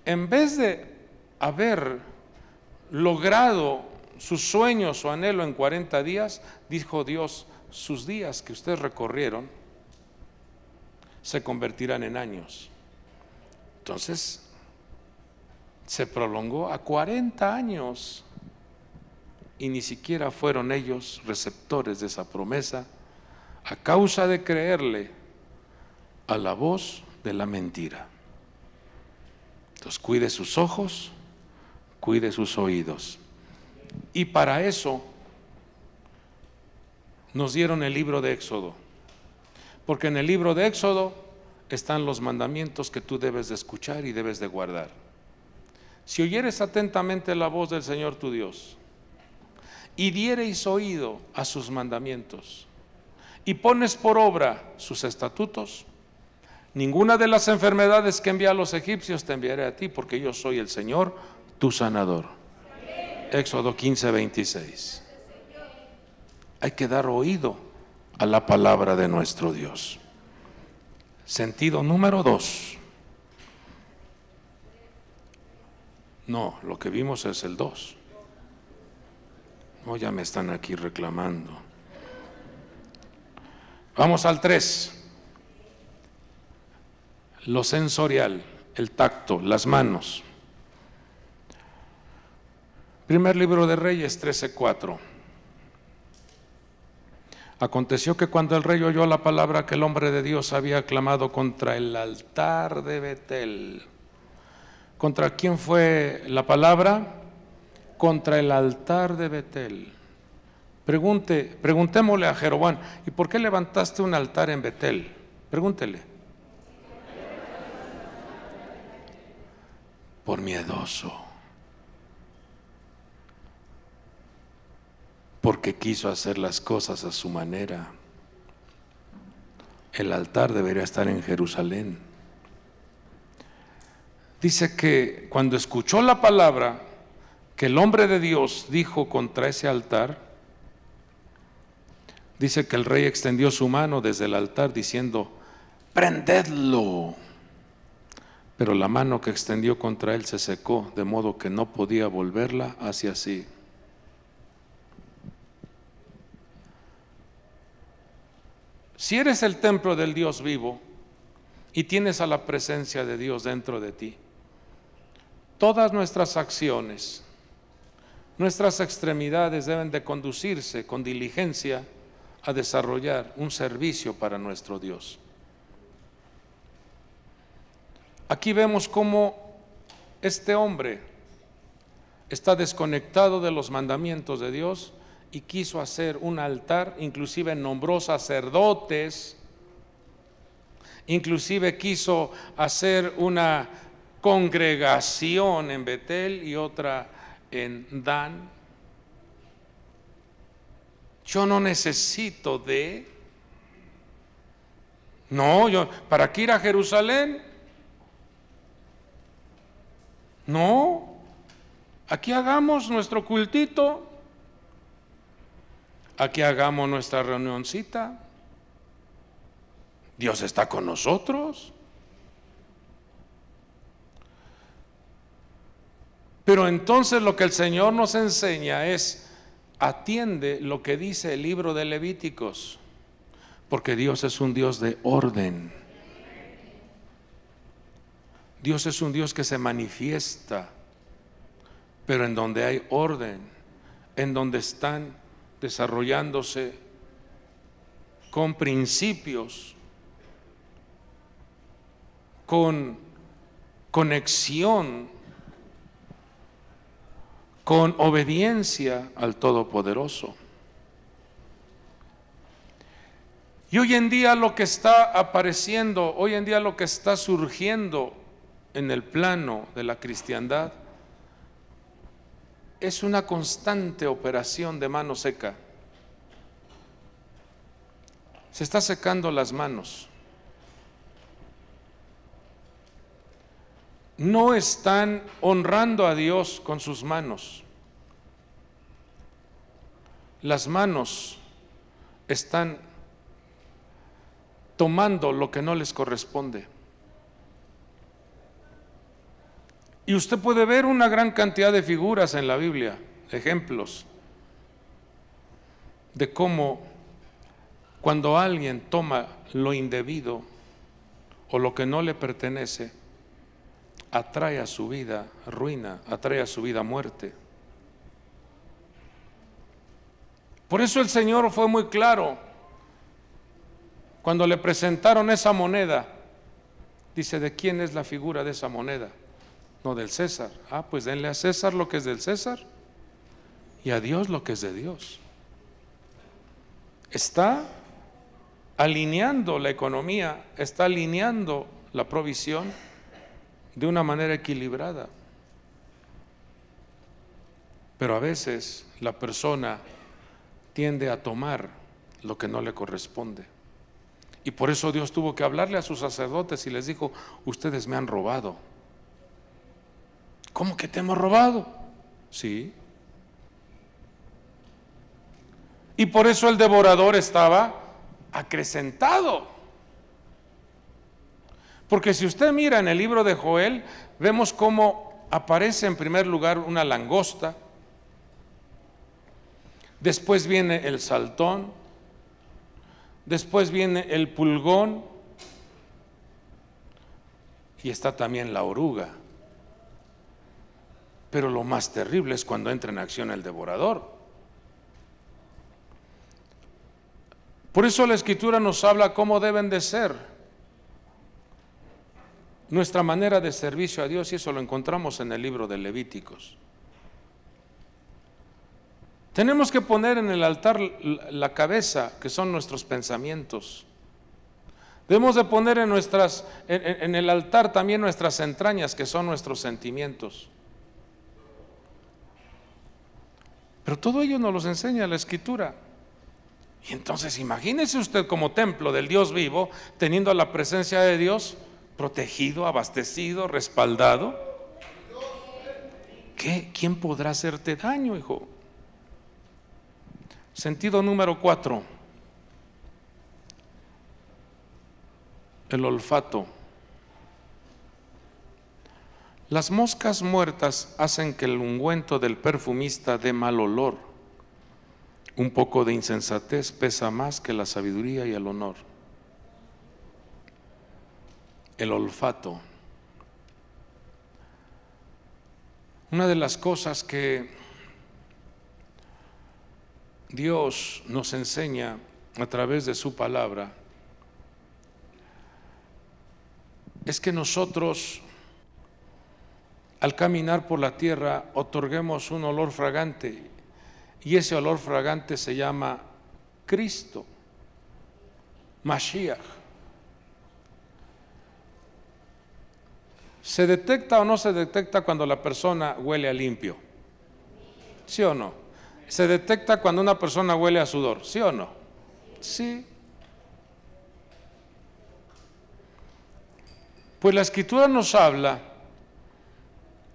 en vez de haber logrado sus sueños o anhelo en 40 días, dijo Dios, sus días que ustedes recorrieron se convertirán en años. Entonces, se prolongó a 40 años y ni siquiera fueron ellos receptores de esa promesa a causa de creerle a la voz de la mentira. Entonces, cuide sus ojos, cuide sus oídos. Y para eso nos dieron el libro de Éxodo, porque en el libro de Éxodo están los mandamientos que tú debes de escuchar y debes de guardar. Si oyeres atentamente la voz del Señor tu Dios y diereis oído a sus mandamientos y pones por obra sus estatutos, ninguna de las enfermedades que envía a los egipcios te enviaré a ti, porque yo soy el Señor, tu sanador. Éxodo 15:26. Hay que dar oído a la palabra de nuestro Dios. Sentido número 2. No, lo que vimos es el 2. No, ya me están aquí reclamando. Vamos al 3. Lo sensorial, el tacto, las manos. Primer libro de Reyes 13:4. Aconteció que cuando el rey oyó la palabra que el hombre de Dios había clamado contra el altar de Betel. ¿Contra quién fue la palabra? Contra el altar de Betel. Preguntémosle a Jeroboam, ¿y por qué levantaste un altar en Betel? Pregúntele. Por miedoso. Porque quiso hacer las cosas a su manera. El altar debería estar en Jerusalén. Dice que cuando escuchó la palabra que el hombre de Dios dijo contra ese altar, dice que el rey extendió su mano desde el altar diciendo, prendedlo. Pero la mano que extendió contra él se secó, de modo que no podía volverla hacia sí. Si eres el templo del Dios vivo y tienes a la presencia de Dios dentro de ti, todas nuestras acciones, nuestras extremidades deben de conducirse con diligencia a desarrollar un servicio para nuestro Dios. Aquí vemos cómo este hombre está desconectado de los mandamientos de Dios y quiso hacer un altar, inclusive nombró sacerdotes, inclusive quiso hacer una congregación en Betel y otra en Dan. Yo no necesito ¿para qué ir a Jerusalén? No, aquí hagamos nuestro cultito, aquí hagamos nuestra reunioncita. Dios está con nosotros. Pero entonces lo que el Señor nos enseña es: atiende lo que dice el libro de Levíticos, porque Dios es un Dios de orden. Dios es un Dios que se manifiesta, pero en donde hay orden, en donde están desarrollándose con principios, con conexión, con obediencia al Todopoderoso. Y hoy en día lo que está apareciendo, hoy en día lo que está surgiendo en el plano de la cristiandad es una constante operación de mano seca. Se está secando las manos. No están honrando a Dios con sus manos. Las manos están tomando lo que no les corresponde. Y usted puede ver una gran cantidad de figuras en la Biblia, ejemplos de cómo cuando alguien toma lo indebido o lo que no le pertenece, atrae a su vida ruina, atrae a su vida muerte. Por eso el Señor fue muy claro cuando le presentaron esa moneda. Dice: ¿de quién es la figura de esa moneda? No, del César. Pues denle a César lo que es del César y a Dios lo que es de Dios. Está alineando la economía, está alineando la provisión de una manera equilibrada. Pero a veces la persona tiende a tomar lo que no le corresponde. Y por eso Dios tuvo que hablarle a sus sacerdotes y les dijo: ustedes me han robado. ¿Cómo que te hemos robado? Sí. Y por eso el devorador estaba acrecentado. Porque si usted mira en el libro de Joel, vemos cómo aparece en primer lugar una langosta, después viene el saltón, después viene el pulgón y está también la oruga. Pero lo más terrible es cuando entra en acción el devorador. Por eso la Escritura nos habla cómo deben de ser nuestra manera de servicio a Dios, y eso lo encontramos en el libro de Levíticos. Tenemos que poner en el altar la cabeza, que son nuestros pensamientos. Debemos de poner en el altar también nuestras entrañas, que son nuestros sentimientos. Pero todo ello nos lo enseña la Escritura. Y entonces imagínese usted como templo del Dios vivo, teniendo la presencia de Dios protegido, abastecido, respaldado. ¿Quién podrá hacerte daño, hijo? Sentido número 4. El olfato. Las moscas muertas hacen que el ungüento del perfumista dé mal olor. Un poco de insensatez pesa más que la sabiduría y el honor. El olfato. Una de las cosas que Dios nos enseña a través de su palabra es que nosotros, al caminar por la tierra, otorguemos un olor fragante, y ese olor fragante se llama Cristo, Mashiach. ¿Se detecta o no se detecta cuando la persona huele a limpio? ¿Sí o no? ¿Se detecta cuando una persona huele a sudor? ¿Sí o no? Sí. Pues la Escritura nos habla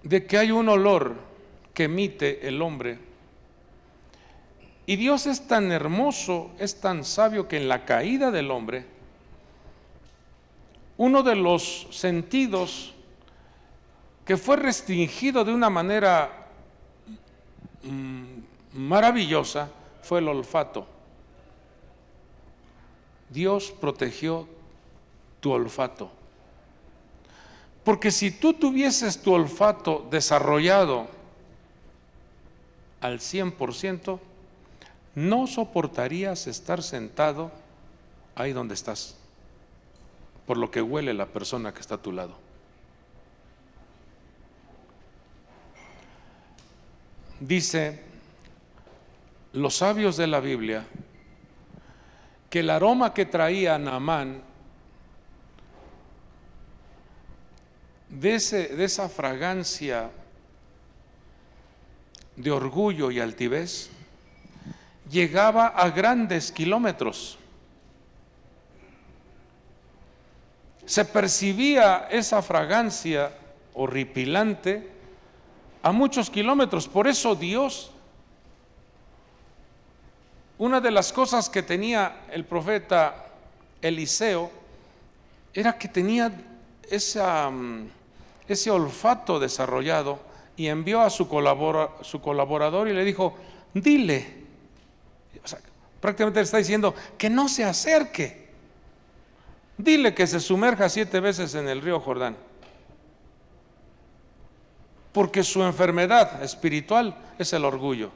de que hay un olor que emite el hombre. Y Dios es tan hermoso, es tan sabio, que en la caída del hombre, uno de los sentidos que fue restringido de una manera maravillosa fue el olfato. Dios protegió tu olfato. Porque si tú tuvieses tu olfato desarrollado al 100%, no soportarías estar sentado ahí donde estás, por lo que huele la persona que está a tu lado. Dice los sabios de la Biblia que el aroma que traía Naamán, de esa fragancia de orgullo y altivez, llegaba a grandes kilómetros. Se percibía esa fragancia horripilante a muchos kilómetros. Por eso Dios, una de las cosas que tenía el profeta Eliseo era que tenía ese olfato desarrollado, y envió a su colaborador y le dijo: dile, o sea, prácticamente le está diciendo que no se acerque, dile que se sumerja 7 veces en el río Jordán, porque su enfermedad espiritual es el orgullo.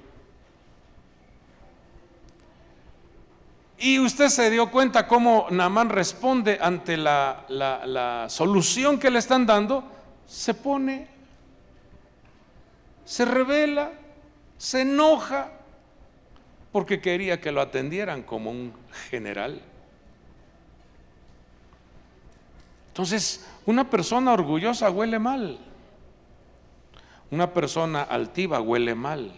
Y usted se dio cuenta cómo Naamán responde ante la solución que le están dando. Se pone, se revela, se enoja, porque quería que lo atendieran como un general. Entonces, una persona orgullosa huele mal, una persona altiva huele mal.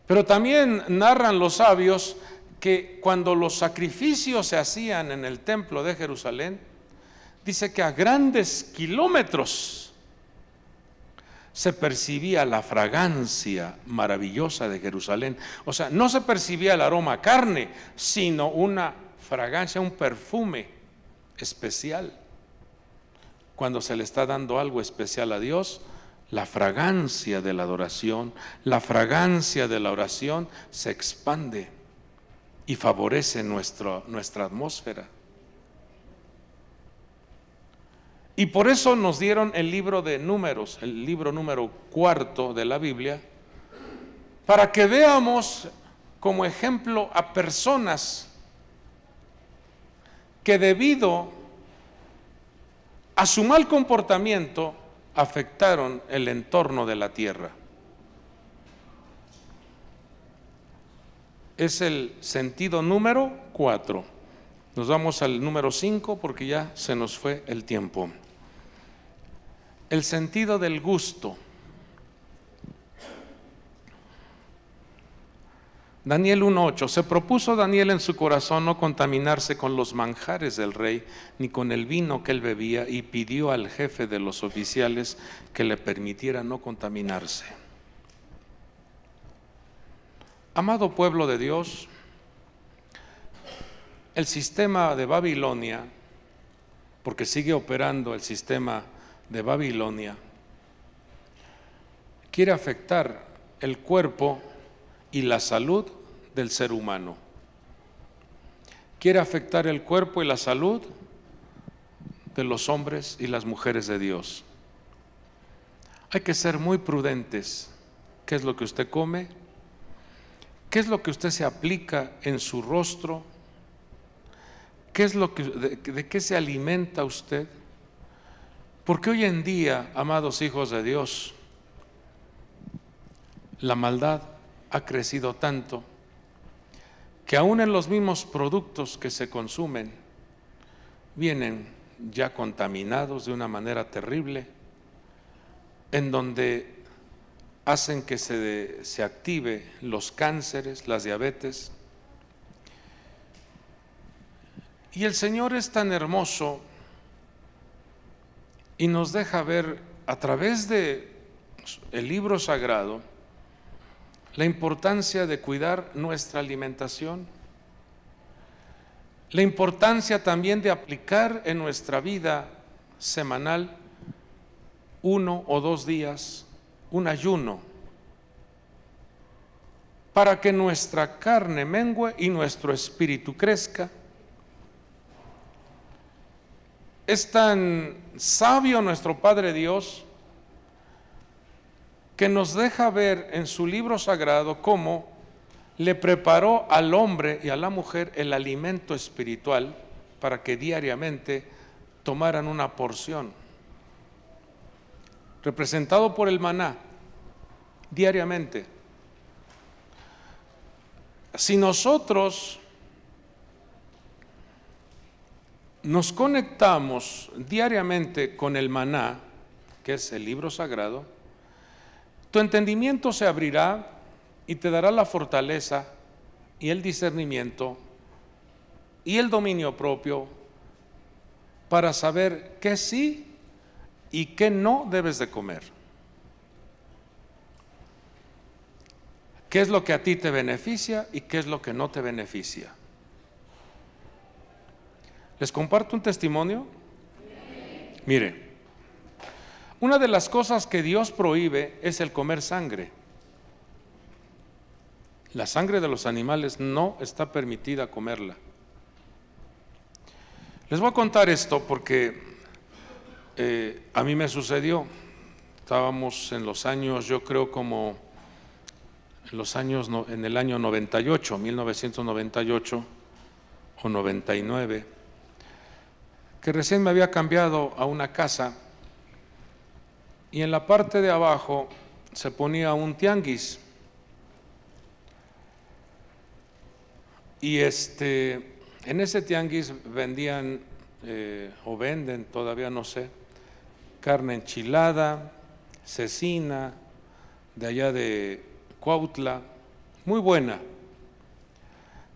Pero también narran los sabios que cuando los sacrificios se hacían en el templo de Jerusalén, dice que a grandes kilómetros se percibía la fragancia maravillosa de Jerusalén. O sea, no se percibía el aroma a carne, sino una fragancia, un perfume especial. Cuando se le está dando algo especial a Dios, la fragancia de la adoración, la fragancia de la oración se expande y favorece nuestra atmósfera. Y por eso nos dieron el libro de Números, el libro número 4 de la Biblia, para que veamos como ejemplo a personas que debido a su mal comportamiento afectaron el entorno de la tierra. Es el sentido número 4. Nos vamos al número 5 porque ya se nos fue el tiempo. El sentido del gusto. Daniel 1:8. Se propuso Daniel en su corazón no contaminarse con los manjares del rey, ni con el vino que él bebía, y pidió al jefe de los oficiales que le permitiera no contaminarse. Amado pueblo de Dios, el sistema de Babilonia, porque sigue operando el sistema de Babilonia, quiere afectar el cuerpo y la salud del ser humano. Quiere afectar el cuerpo y la salud de los hombres y las mujeres de Dios. Hay que ser muy prudentes. ¿Qué es lo que usted come? ¿Qué es lo que usted se aplica en su rostro? ¿Qué es lo que, de qué se alimenta usted? Porque hoy en día, amados hijos de Dios, la maldad ha crecido tanto que aún en los mismos productos que se consumen vienen ya contaminados de una manera terrible, en donde hacen que se active los cánceres, las diabetes. Y el Señor es tan hermoso y nos deja ver a través de el libro sagrado la importancia de cuidar nuestra alimentación, la importancia también de aplicar en nuestra vida semanal 1 o 2 días un ayuno para que nuestra carne mengue y nuestro espíritu crezca. Es tan sabio nuestro Padre Dios que nos deja ver en su libro sagrado cómo le preparó al hombre y a la mujer el alimento espiritual para que diariamente tomaran una porción, representado por el maná, diariamente. Si nosotros nos conectamos diariamente con el maná, que es el libro sagrado, tu entendimiento se abrirá y te dará la fortaleza y el discernimiento y el dominio propio para saber qué sí y qué no debes de comer. ¿Qué es lo que a ti te beneficia y qué es lo que no te beneficia? ¿Les comparto un testimonio? Mire, una de las cosas que Dios prohíbe es el comer sangre. La sangre de los animales no está permitida comerla. Les voy a contar esto porque a mí me sucedió. Estábamos en los años, yo creo como en el año 98, 1998 o 99, que recién me había cambiado a una casa y en la parte de abajo se ponía un tianguis. Y en ese tianguis vendían o venden, todavía no sé, carne enchilada, cecina, de allá de Cuautla, muy buena.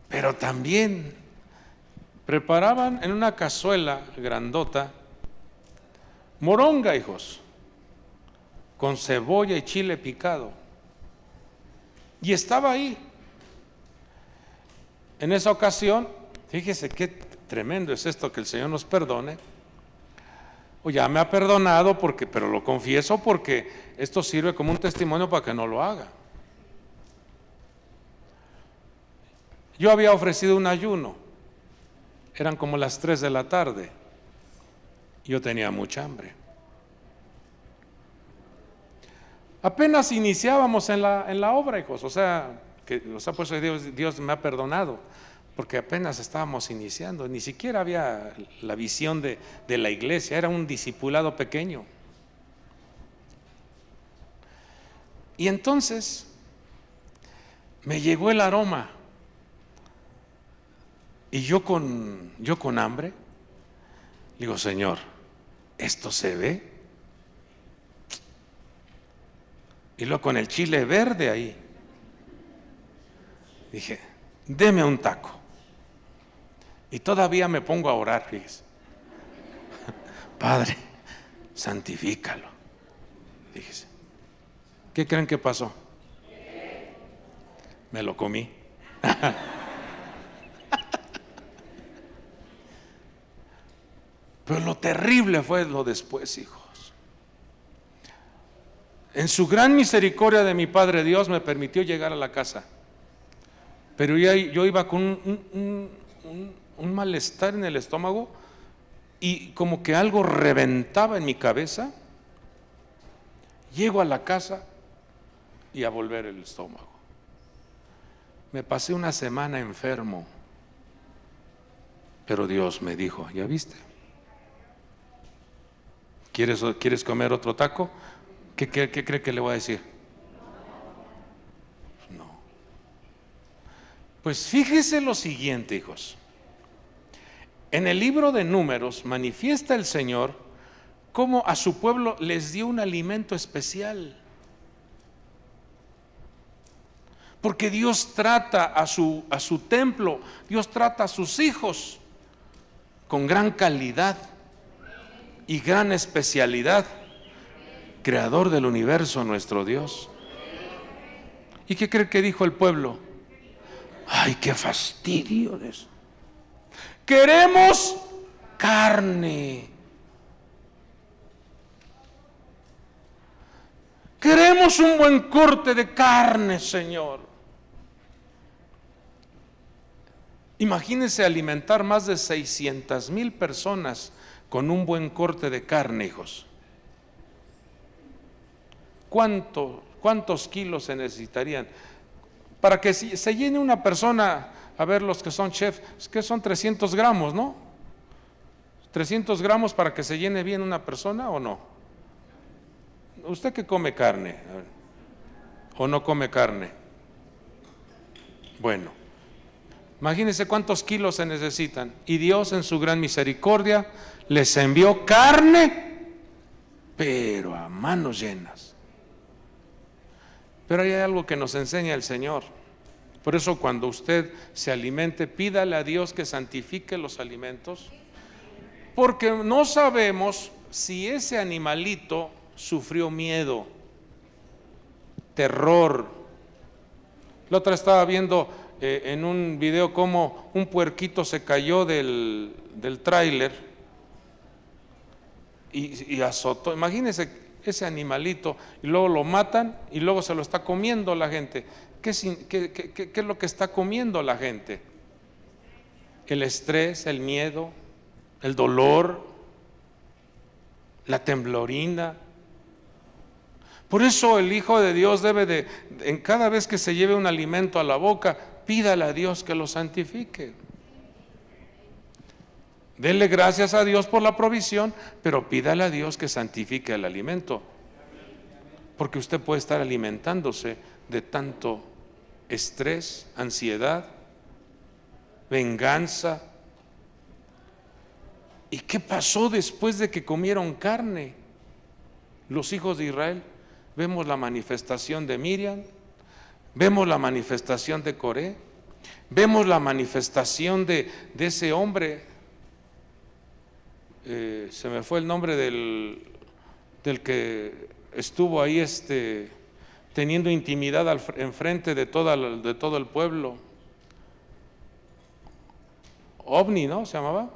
Pero también preparaban en una cazuela grandota moronga, hijos, con cebolla y chile picado. Y estaba ahí. En esa ocasión, fíjese qué tremendo es esto, que el Señor nos perdone. O ya me ha perdonado, pero lo confieso porque esto sirve como un testimonio para que no lo haga. Yo había ofrecido un ayuno, eran como las 3 de la tarde, yo tenía mucha hambre. Apenas iniciábamos en la obra, hijos, o sea, pues Dios me ha perdonado, porque apenas estábamos iniciando, ni siquiera había la visión de la iglesia, era un discipulado pequeño. Y entonces me llegó el aroma, y yo con hambre, digo, Señor, ¿esto se ve? Y luego con el chile verde ahí, dije, deme un taco. Y todavía me pongo a orar, fíjese. Padre, santifícalo. Fíjese. ¿Qué creen que pasó? Me lo comí. Pero lo terrible fue lo después, hijos. En su gran misericordia de mi Padre Dios me permitió llegar a la casa. Pero yo iba con un malestar en el estómago y como que algo reventaba en mi cabeza. Llego a la casa y a volver el estómago. me pasé una semana enfermo, pero Dios me dijo, ¿ya viste? ¿Quieres comer otro taco? ¿Qué cree que le voy a decir? No. Pues fíjese lo siguiente, hijos. En el libro de Números manifiesta el Señor cómo a su pueblo les dio un alimento especial. Porque Dios trata a su templo, Dios trata a sus hijos con gran calidad y gran especialidad. Creador del universo, nuestro Dios. ¿Y qué cree que dijo el pueblo? ¡Ay, qué fastidio de eso! Queremos carne. Queremos un buen corte de carne, Señor. Imagínense alimentar más de 600,000 personas con un buen corte de carne, hijos. ¿Cuántos kilos se necesitarían? Para que se llene una persona, a ver los que son chefs, es que son 300 gramos, ¿no? 300 gramos para que se llene bien una persona, ¿o no? ¿Usted que come carne? ¿O no come carne? Bueno, imagínense cuántos kilos se necesitan. Y Dios en su gran misericordia les envió carne, pero a manos llenas. Pero hay algo que nos enseña el Señor. Por eso cuando usted se alimente, pídale a Dios que santifique los alimentos, porque no sabemos si ese animalito sufrió miedo, terror. La otra estaba viendo en un video cómo un puerquito se cayó del tráiler y azotó. Imagínense ese animalito, y luego lo matan y luego se lo está comiendo la gente. ¿Qué es lo que está comiendo la gente? El estrés, el miedo, el dolor, la temblorina. Por eso el Hijo de Dios debe en cada vez que se lleve un alimento a la boca, pídale a Dios que lo santifique. Dele gracias a Dios por la provisión, pero pídale a Dios que santifique el alimento. Porque usted puede estar alimentándose de tanto estrés, ansiedad, venganza. ¿Y qué pasó después de que comieron carne? Los hijos de Israel, vemos la manifestación de Miriam, vemos la manifestación de Coré, vemos la manifestación de ese hombre. Se me fue el nombre del que estuvo ahí teniendo intimidad enfrente de todo el pueblo. Ovni, ¿no? Se llamaba.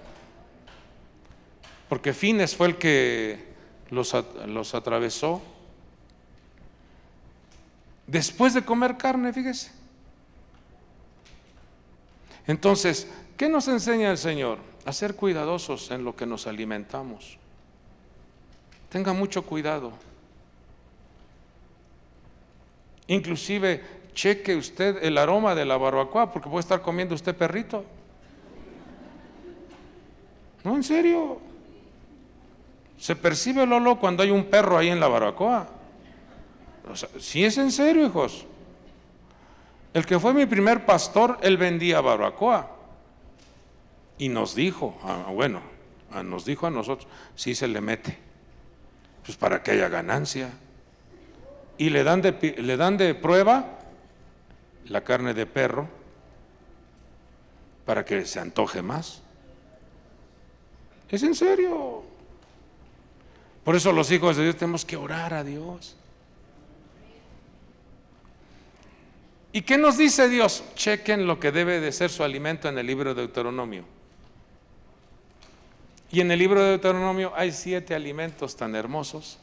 Porque Fines fue el que los atravesó. Después de comer carne, fíjese. Entonces, ¿qué nos enseña el Señor? A ser cuidadosos en lo que nos alimentamos. Tenga mucho cuidado. Inclusive, cheque usted el aroma de la barbacoa, porque puede estar comiendo usted perrito. No, en serio. Se percibe el olor cuando hay un perro ahí en la barbacoa. O sea, sí es en serio, hijos. El que fue mi primer pastor, él vendía barbacoa. Y nos dijo, nos dijo a nosotros, sí se le mete, pues para que haya ganancia. Y le dan de prueba la carne de perro para que se antoje más. Es en serio. Por eso los hijos de Dios tenemos que orar a Dios. ¿Y qué nos dice Dios? Chequen lo que debe de ser su alimento en el libro de Deuteronomio. Y en el libro de Deuteronomio hay 7 alimentos tan hermosos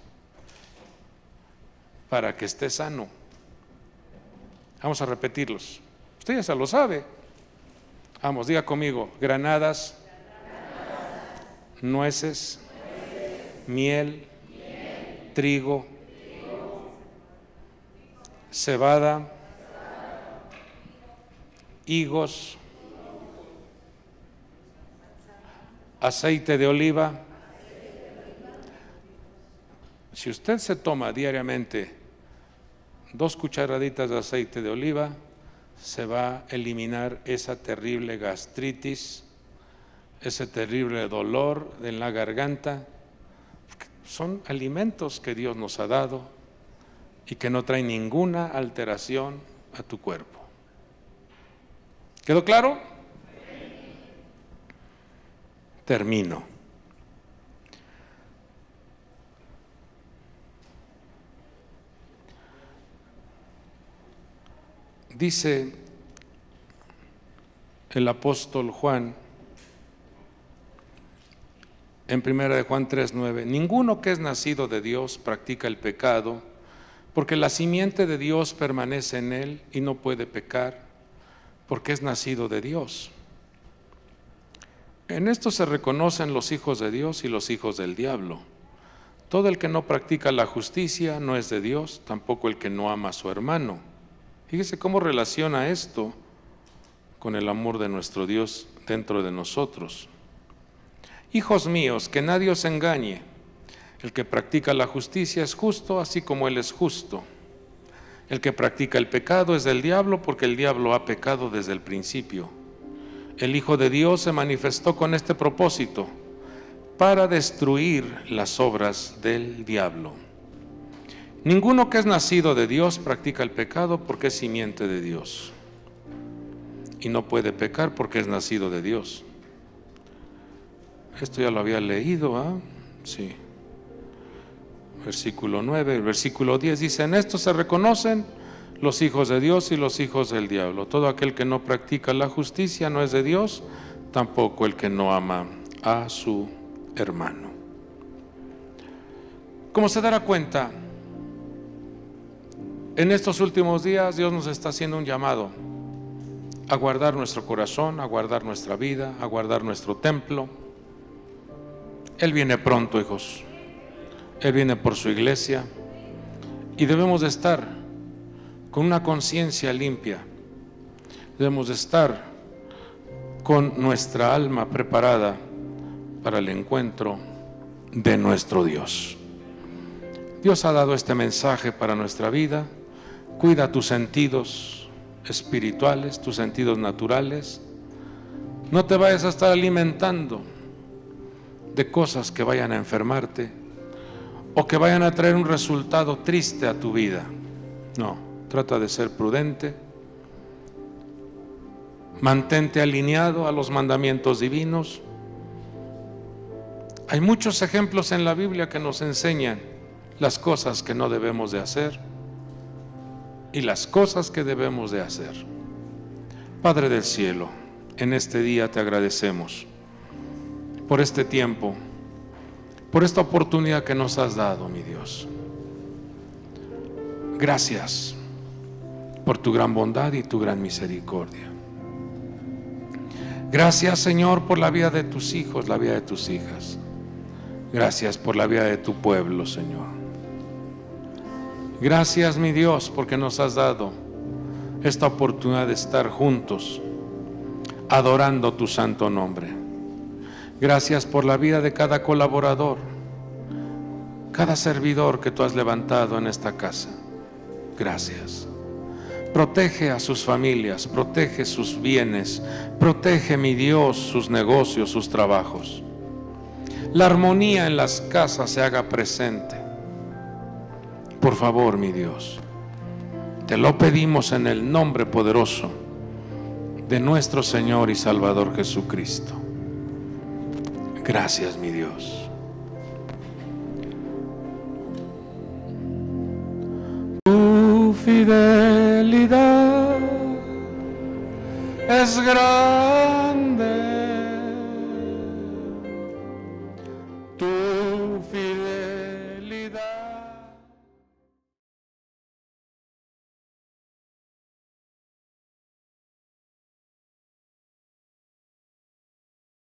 para que esté sano. Vamos a repetirlos. Usted ya se lo sabe. Vamos, diga conmigo: granadas, nueces, miel, trigo, cebada, higos, aceite de oliva. Si usted se toma diariamente 2 cucharaditas de aceite de oliva, se va a eliminar esa terrible gastritis, ese terrible dolor en la garganta. Son alimentos que Dios nos ha dado y que no traen ninguna alteración a tu cuerpo. ¿Quedó claro? Termino. Dice el apóstol Juan en 1 Juan 3:9, ninguno que es nacido de Dios practica el pecado, porque la simiente de Dios permanece en él y no puede pecar, porque es nacido de Dios. En esto se reconocen los hijos de Dios y los hijos del diablo. Todo el que no practica la justicia no es de Dios, tampoco el que no ama a su hermano. Fíjese cómo relaciona esto con el amor de nuestro Dios dentro de nosotros. Hijos míos, que nadie os engañe. El que practica la justicia es justo, así como Él es justo. El que practica el pecado es del diablo, porque el diablo ha pecado desde el principio. El Hijo de Dios se manifestó con este propósito, para destruir las obras del diablo. Ninguno que es nacido de Dios practica el pecado, porque es simiente de Dios. Y no puede pecar porque es nacido de Dios. Esto ya lo había leído, ¿ah? Sí. Versículo 9, el versículo 10 dice, en esto se reconocen los hijos de Dios y los hijos del diablo. Todo aquel que no practica la justicia no es de Dios, tampoco el que no ama a su hermano. Como se dará cuenta, en estos últimos días Dios nos está haciendo un llamado a guardar nuestro corazón, a guardar nuestra vida, a guardar nuestro templo. Él viene pronto, hijos. Él viene por su iglesia y debemos de estar con una conciencia limpia. Debemos de estar con nuestra alma preparada para el encuentro de nuestro Dios. Dios ha dado este mensaje para nuestra vida. Cuida tus sentidos espirituales, tus sentidos naturales. No te vayas a estar alimentando de cosas que vayan a enfermarte o que vayan a traer un resultado triste a tu vida. No, trata de ser prudente. Mantente alineado a los mandamientos divinos. Hay muchos ejemplos en la Biblia que nos enseñan las cosas que no debemos de hacer y las cosas que debemos de hacer. Padre del cielo, en este día te agradecemos por este tiempo, por esta oportunidad que nos has dado, mi Dios. Gracias por tu gran bondad y tu gran misericordia. Gracias, Señor, por la vida de tus hijos, la vida de tus hijas. Gracias por la vida de tu pueblo, Señor. Gracias, mi Dios, porque nos has dado esta oportunidad de estar juntos, adorando tu santo nombre. Gracias por la vida de cada colaborador, cada servidor que tú has levantado en esta casa. Gracias. Protege a sus familias, protege sus bienes, protege, mi Dios, sus negocios, sus trabajos. La armonía en las casas se haga presente. Por favor, mi Dios, te lo pedimos en el nombre poderoso de nuestro Señor y Salvador Jesucristo. Gracias, mi Dios. Tu fidelidad es grande. Tu fidelidad